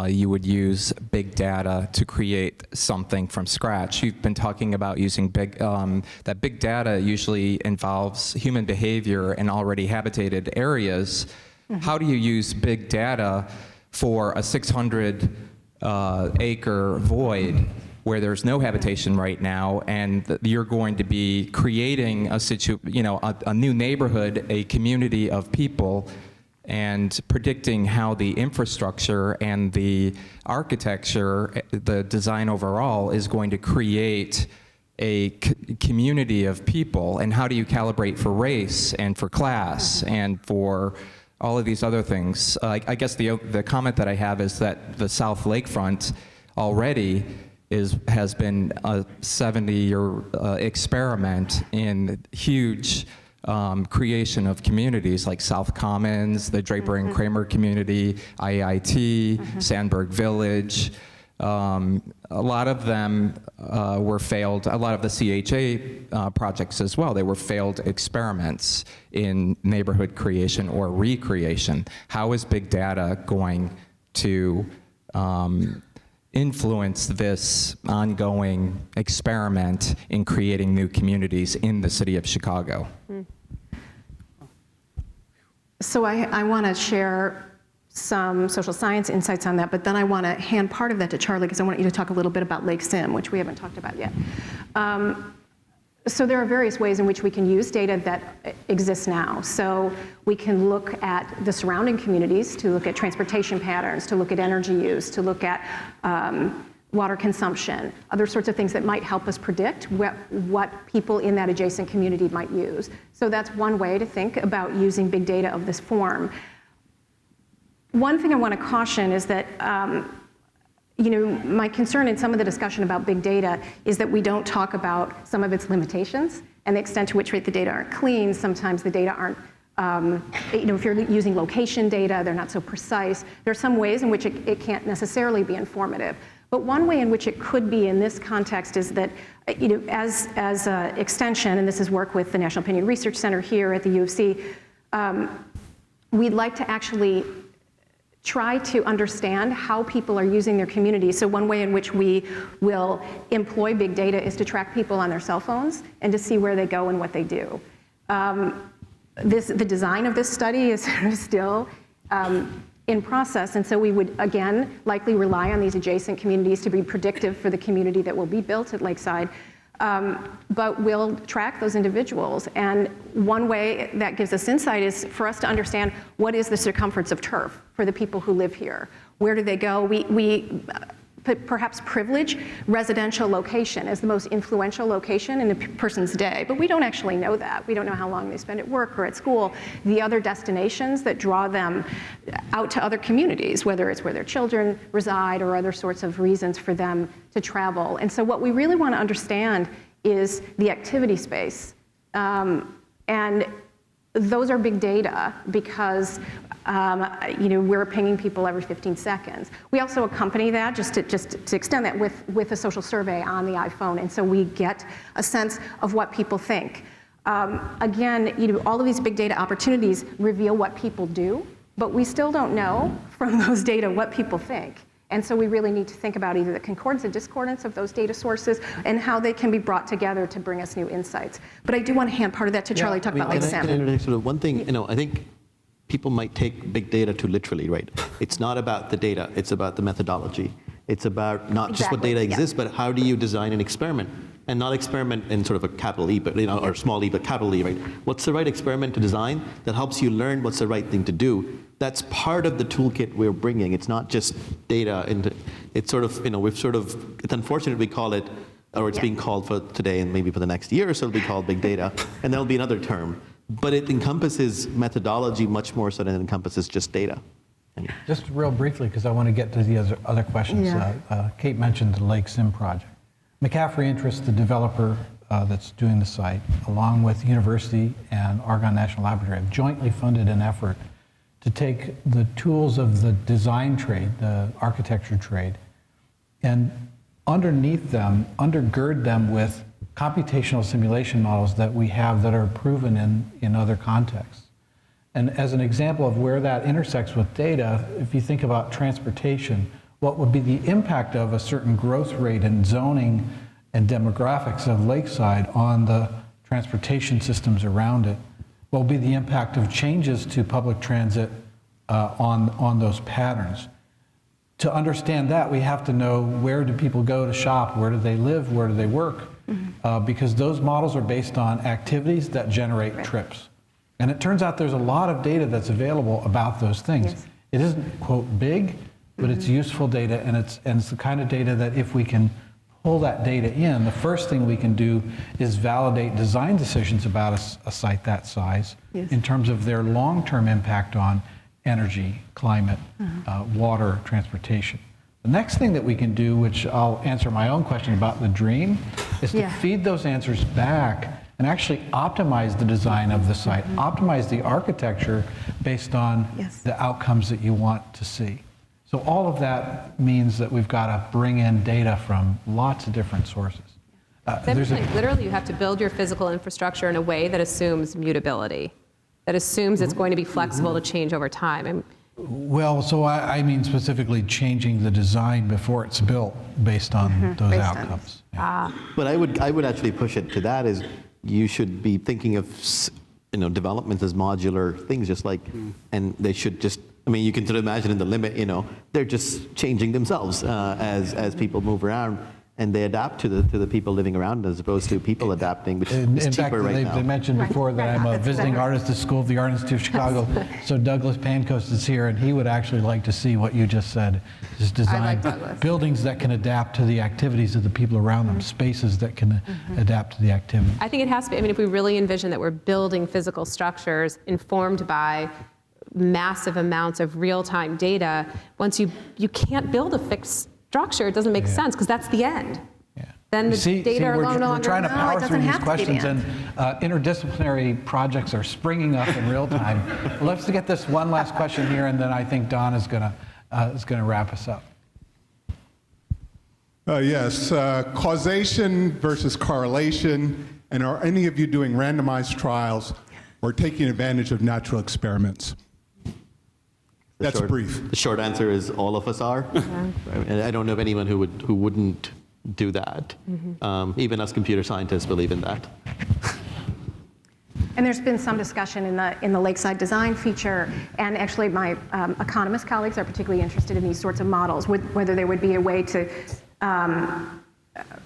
you would use big data to create something from scratch. You've been talking about using that big data usually involves human behavior in already habitated areas. Mm-hmm. How do you use big data for a 600-acre void where there's no habitation right now, and you're going to be creating a new neighborhood, a community of people, and predicting how the infrastructure and the architecture, the design overall, is going to create a community of people, and how do you calibrate for race and for class and for all of these other things? I guess the comment that I have is that the South Lakefront already has been a 70-year experiment in huge creation of communities like South Commons, the Draper and Kramer community, IIT, Sandburg Village. A lot of them were failed, a lot of the CHA projects as well, they were failed experiments in neighborhood creation or recreation. How is big data going to influence this ongoing experiment in creating new communities in the city of Chicago? So I want to share some social science insights on that, but then I want to hand part of that to Charlie because I want you to talk a little bit about Lake Sim, which we haven't talked about yet. So there are various ways in which we can use data that exists now. So we can look at the surrounding communities, to look at transportation patterns, to look at energy use, to look at water consumption, other sorts of things that might help us predict what people in that adjacent community might use. So that's one way to think about using big data of this form. One thing I want to caution is that my concern in some of the discussion about big data is that we don't talk about some of its limitations and the extent to which the data aren't clean. Sometimes the data aren't, if you're using location data, they're not so precise. There are some ways in which it can't necessarily be informative. But one way in which it could be in this context is that, as an extension, and this is work with the National Opinion Research Center here at the U of C, we'd like to actually try to understand how people are using their communities. So one way in which we will employ big data is to track people on their cell phones and to see where they go and what they do. The design of this study is sort of still in process, and so we would, again, likely rely on these adjacent communities to be predictive for the community that will be built at Lakeside. But we'll track those individuals. And one way that gives us insight is for us to understand what is the circumference of turf for the people who live here. Where do they go? We perhaps privilege residential location as the most influential location in a person's day, but we don't actually know that. We don't know how long they spend at work or at school. The other destinations that draw them out to other communities, whether it's where their children reside or other sorts of reasons for them to travel. And so what we really want to understand is the activity space And those are big data because we're pinging people every 15 seconds. We also accompany that, just to extend that, with a social survey on the iPhone, and so we get a sense of what people think. Again, all of these big data opportunities reveal what people do, but we still don't know from those data what people think. And so we really need to think about either the concordance and discordance of those data sources and how they can be brought together to bring us new insights. But I do want to hand part of that to Charlie, talk about Lake Salmon. Can I sort of one thing, I think people might take big data too literally, right? It's not about the data, it's about the methodology. It's about not just what data exists, but how do you design an experiment? And not experiment in sort of a capital E, but or small e, but capital E, right? What's the right experiment to design that helps you learn what's the right thing to do? That's part of the toolkit we're bringing. It's not just data. It's sort of, it's unfortunate we call it, or it's being called for today and maybe for the next year or so, it'll be called big data, and there'll be another term. But it encompasses methodology much more so than it encompasses just data. Just real briefly, because I want to get to the other questions. Yeah. Kate mentioned the Lake Sim project. McCaffrey Interest, the developer that's doing the site, along with University and Argonne National Laboratory, have jointly funded an effort to take the tools of the design trade, the architecture trade, and underneath them, undergird them with computational simulation models that we have that are proven in other contexts. And as an example of where that intersects with data, if you think about transportation, what would be the impact of a certain growth rate in zoning and demographics of Lakeside on the transportation systems around it? What will be the impact of changes to public transit on those patterns? To understand that, we have to know, where do people go to shop, where do they live, where do they work? Because those models are based on activities that generate trips. And it turns out there's a lot of data that's available about those things. Yes. It isn't, quote, big, but it's useful data, and it's the kind of data that if we can pull that data in, the first thing we can do is validate design decisions about a site that size in terms of their long-term impact on energy, climate, water, transportation. The next thing that we can do, which I'll answer my own question about the dream, is to feed those answers back and actually optimize the design of the site, optimize the architecture based on the outcomes that you want to see. So all of that means that we've got to bring in data from lots of different sources. Literally, you have to build your physical infrastructure in a way that assumes mutability, that assumes it's going to be flexible to change over time. Well, so I mean specifically changing the design before it's built based on those outcomes. But I would actually push it to that, is you should be thinking of development as modular things, just like, and they should just, you can sort of imagine in the limit, they're just changing themselves as people move around, and they adapt to the people living around as opposed to people adapting, which is cheaper right now. They mentioned before that I'm a visiting artist at School of the Art Institute of Chicago, so Douglas Pancoast is here, and he would actually like to see what you just said, is design buildings that can adapt to the activities of the people around them, spaces that can adapt to the activity. I think it has to be, if we really envision that we're building physical structures informed by massive amounts of real-time data, once you can't build a fixed structure, it doesn't make sense, because that's the end. Then the data are no longer. We're trying to power through these questions, and interdisciplinary projects are springing up in real time. Let's get this one last question here, and then I think Don is going to wrap us up. Yes, causation versus correlation, and are any of you doing randomized trials or taking advantage of natural experiments? That's brief. The short answer is all of us are. And I don't know of anyone who wouldn't do that. Even us computer scientists believe in that. And there's been some discussion in the Lakeside design feature, and actually my economist colleagues are particularly interested in these sorts of models, whether there would be a way to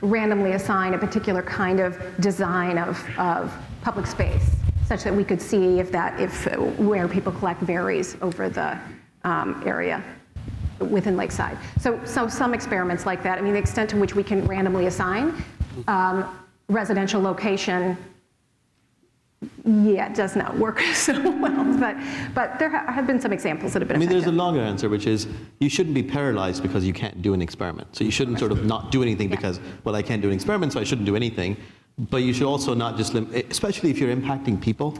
randomly assign a particular kind of design of public space, such that we could see if where people collect varies over the area within Lakeside. So some experiments like that. The extent to which we can randomly assign residential location, it does not work so well. But there have been some examples that have been effective. There's a longer answer, which is you shouldn't be paralyzed because you can't do an experiment. So you shouldn't sort of not do anything because, well, I can't do an experiment, so I shouldn't do anything. But you should also not just, especially if you're impacting people,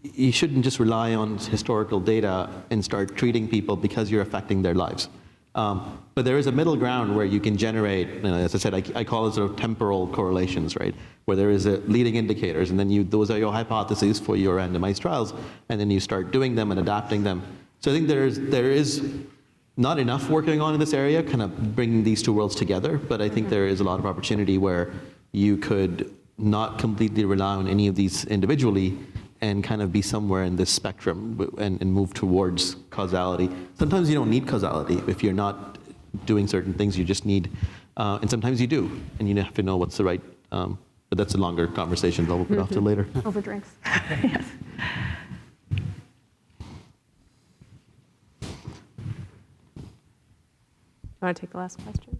you shouldn't just rely on historical data and start treating people because you're affecting their lives. But there is a middle ground where you can generate, as I said, I call it sort of temporal correlations, right? Where there is leading indicators, and then those are your hypotheses for your randomized trials, and then you start doing them and adapting them. So I think there is not enough work going on in this area, kind of bringing these two worlds together, but I think there is a lot of opportunity where you could not completely rely on any of these individually and kind of be somewhere in this spectrum and move towards causality. Sometimes you don't need causality. If you're not doing certain things, you just need, and sometimes you do, and you have to know what's the right, but that's a longer conversation that we'll put off till later. Over drinks. Yes. You want to take the last question?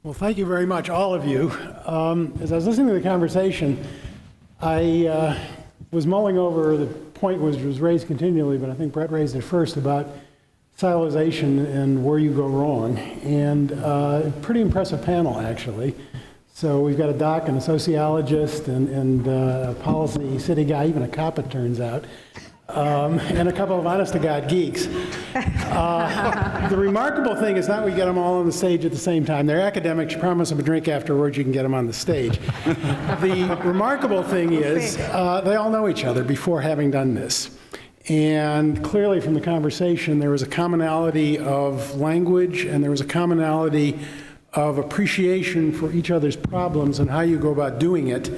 Well, thank you very much, all of you. As I was listening to the conversation, I was mulling over the point which was raised continually, but I think Brett raised it first, about siloization and where you go wrong. And a pretty impressive panel, actually. So we've got a doc and a sociologist and a policy city guy, even a cop, it turns out. And a couple of honest-to-God geeks. The remarkable thing is not we get them all on the stage at the same time. They're academics. You promise them a drink afterwards, you can get them on the stage. The remarkable thing is they all know each other before having done this. And clearly from the conversation, there was a commonality of language, and there was a commonality of appreciation for each other's problems and how you go about doing it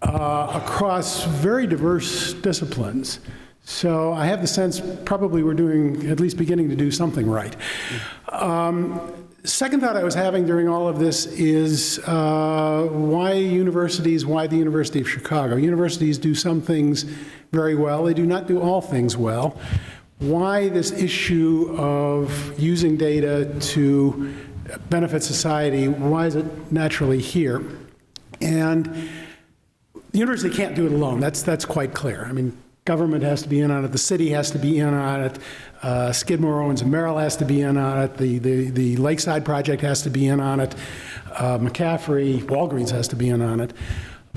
across very diverse disciplines. So I have the sense probably we're doing, at least beginning to do something right. Second thought I was having during all of this is why universities, why the University of Chicago? Universities do some things very well. They do not do all things well. Why this issue of using data to benefit society, why is it naturally here? And the university can't do it alone. That's quite clear. I mean, government has to be in on it. The city has to be in on it. Skidmore, Owens, and Merrill has to be in on it. The Lakeside Project has to be in on it. McCaffrey, Walgreens has to be in on it.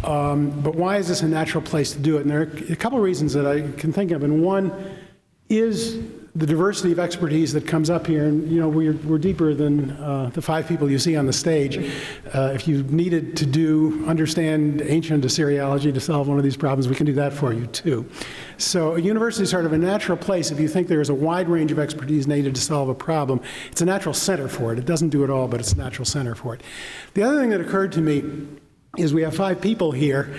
But why is this a natural place to do it? And there are a couple of reasons that I can think of. And one is the diversity of expertise that comes up here. And we're deeper than the 5 people you see on the stage. If you needed to understand ancient Assyriology to solve one of these problems, we can do that for you too. So a university is sort of a natural place. If you think there is a wide range of expertise needed to solve a problem, it's a natural center for it. It doesn't do it all, but it's a natural center for it. The other thing that occurred to me is we have 5 people here.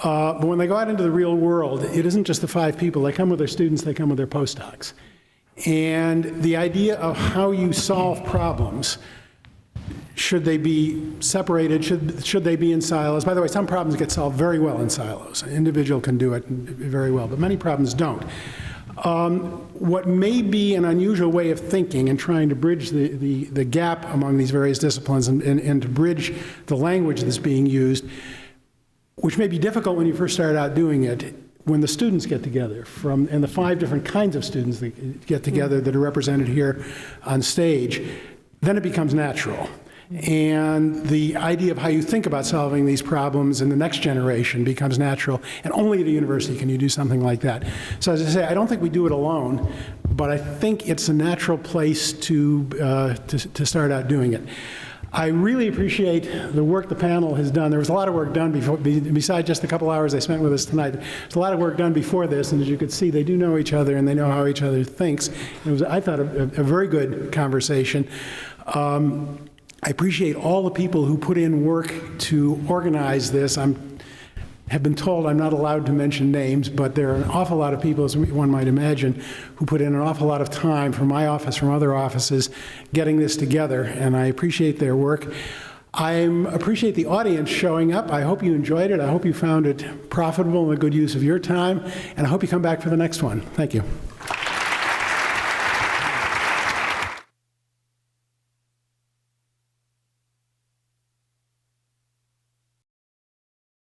But when they go out into the real world, it isn't just the 5 people. They come with their students, they come with their postdocs. And the idea of how you solve problems, should they be separated, should they be in silos? By the way, some problems get solved very well in silos. An individual can do it very well, but many problems don't. What may be an unusual way of thinking and trying to bridge the gap among these various disciplines and to bridge the language that's being used, which may be difficult when you first start out doing it, when the students get together, and the 5 different kinds of students that get together that are represented here on stage, then it becomes natural. And the idea of how you think about solving these problems in the next generation becomes natural, and only at a university can you do something like that. So as I say, I don't think we do it alone, but I think it's a natural place to start out doing it. I really appreciate the work the panel has done. There was a lot of work done before, besides just the couple hours they spent with us tonight. There's a lot of work done before this, and as you could see, they do know each other and they know how each other thinks. It was, I thought, a very good conversation. I appreciate all the people who put in work to organize this. Have been told I'm not allowed to mention names, but there are an awful lot of people, as one might imagine, who put in an awful lot of time from my office, from other offices, getting this together, and I appreciate their work. I appreciate the audience showing up. I hope you enjoyed it. I hope you found it profitable and a good use of your time, and I hope you come back for the next one. Thank you.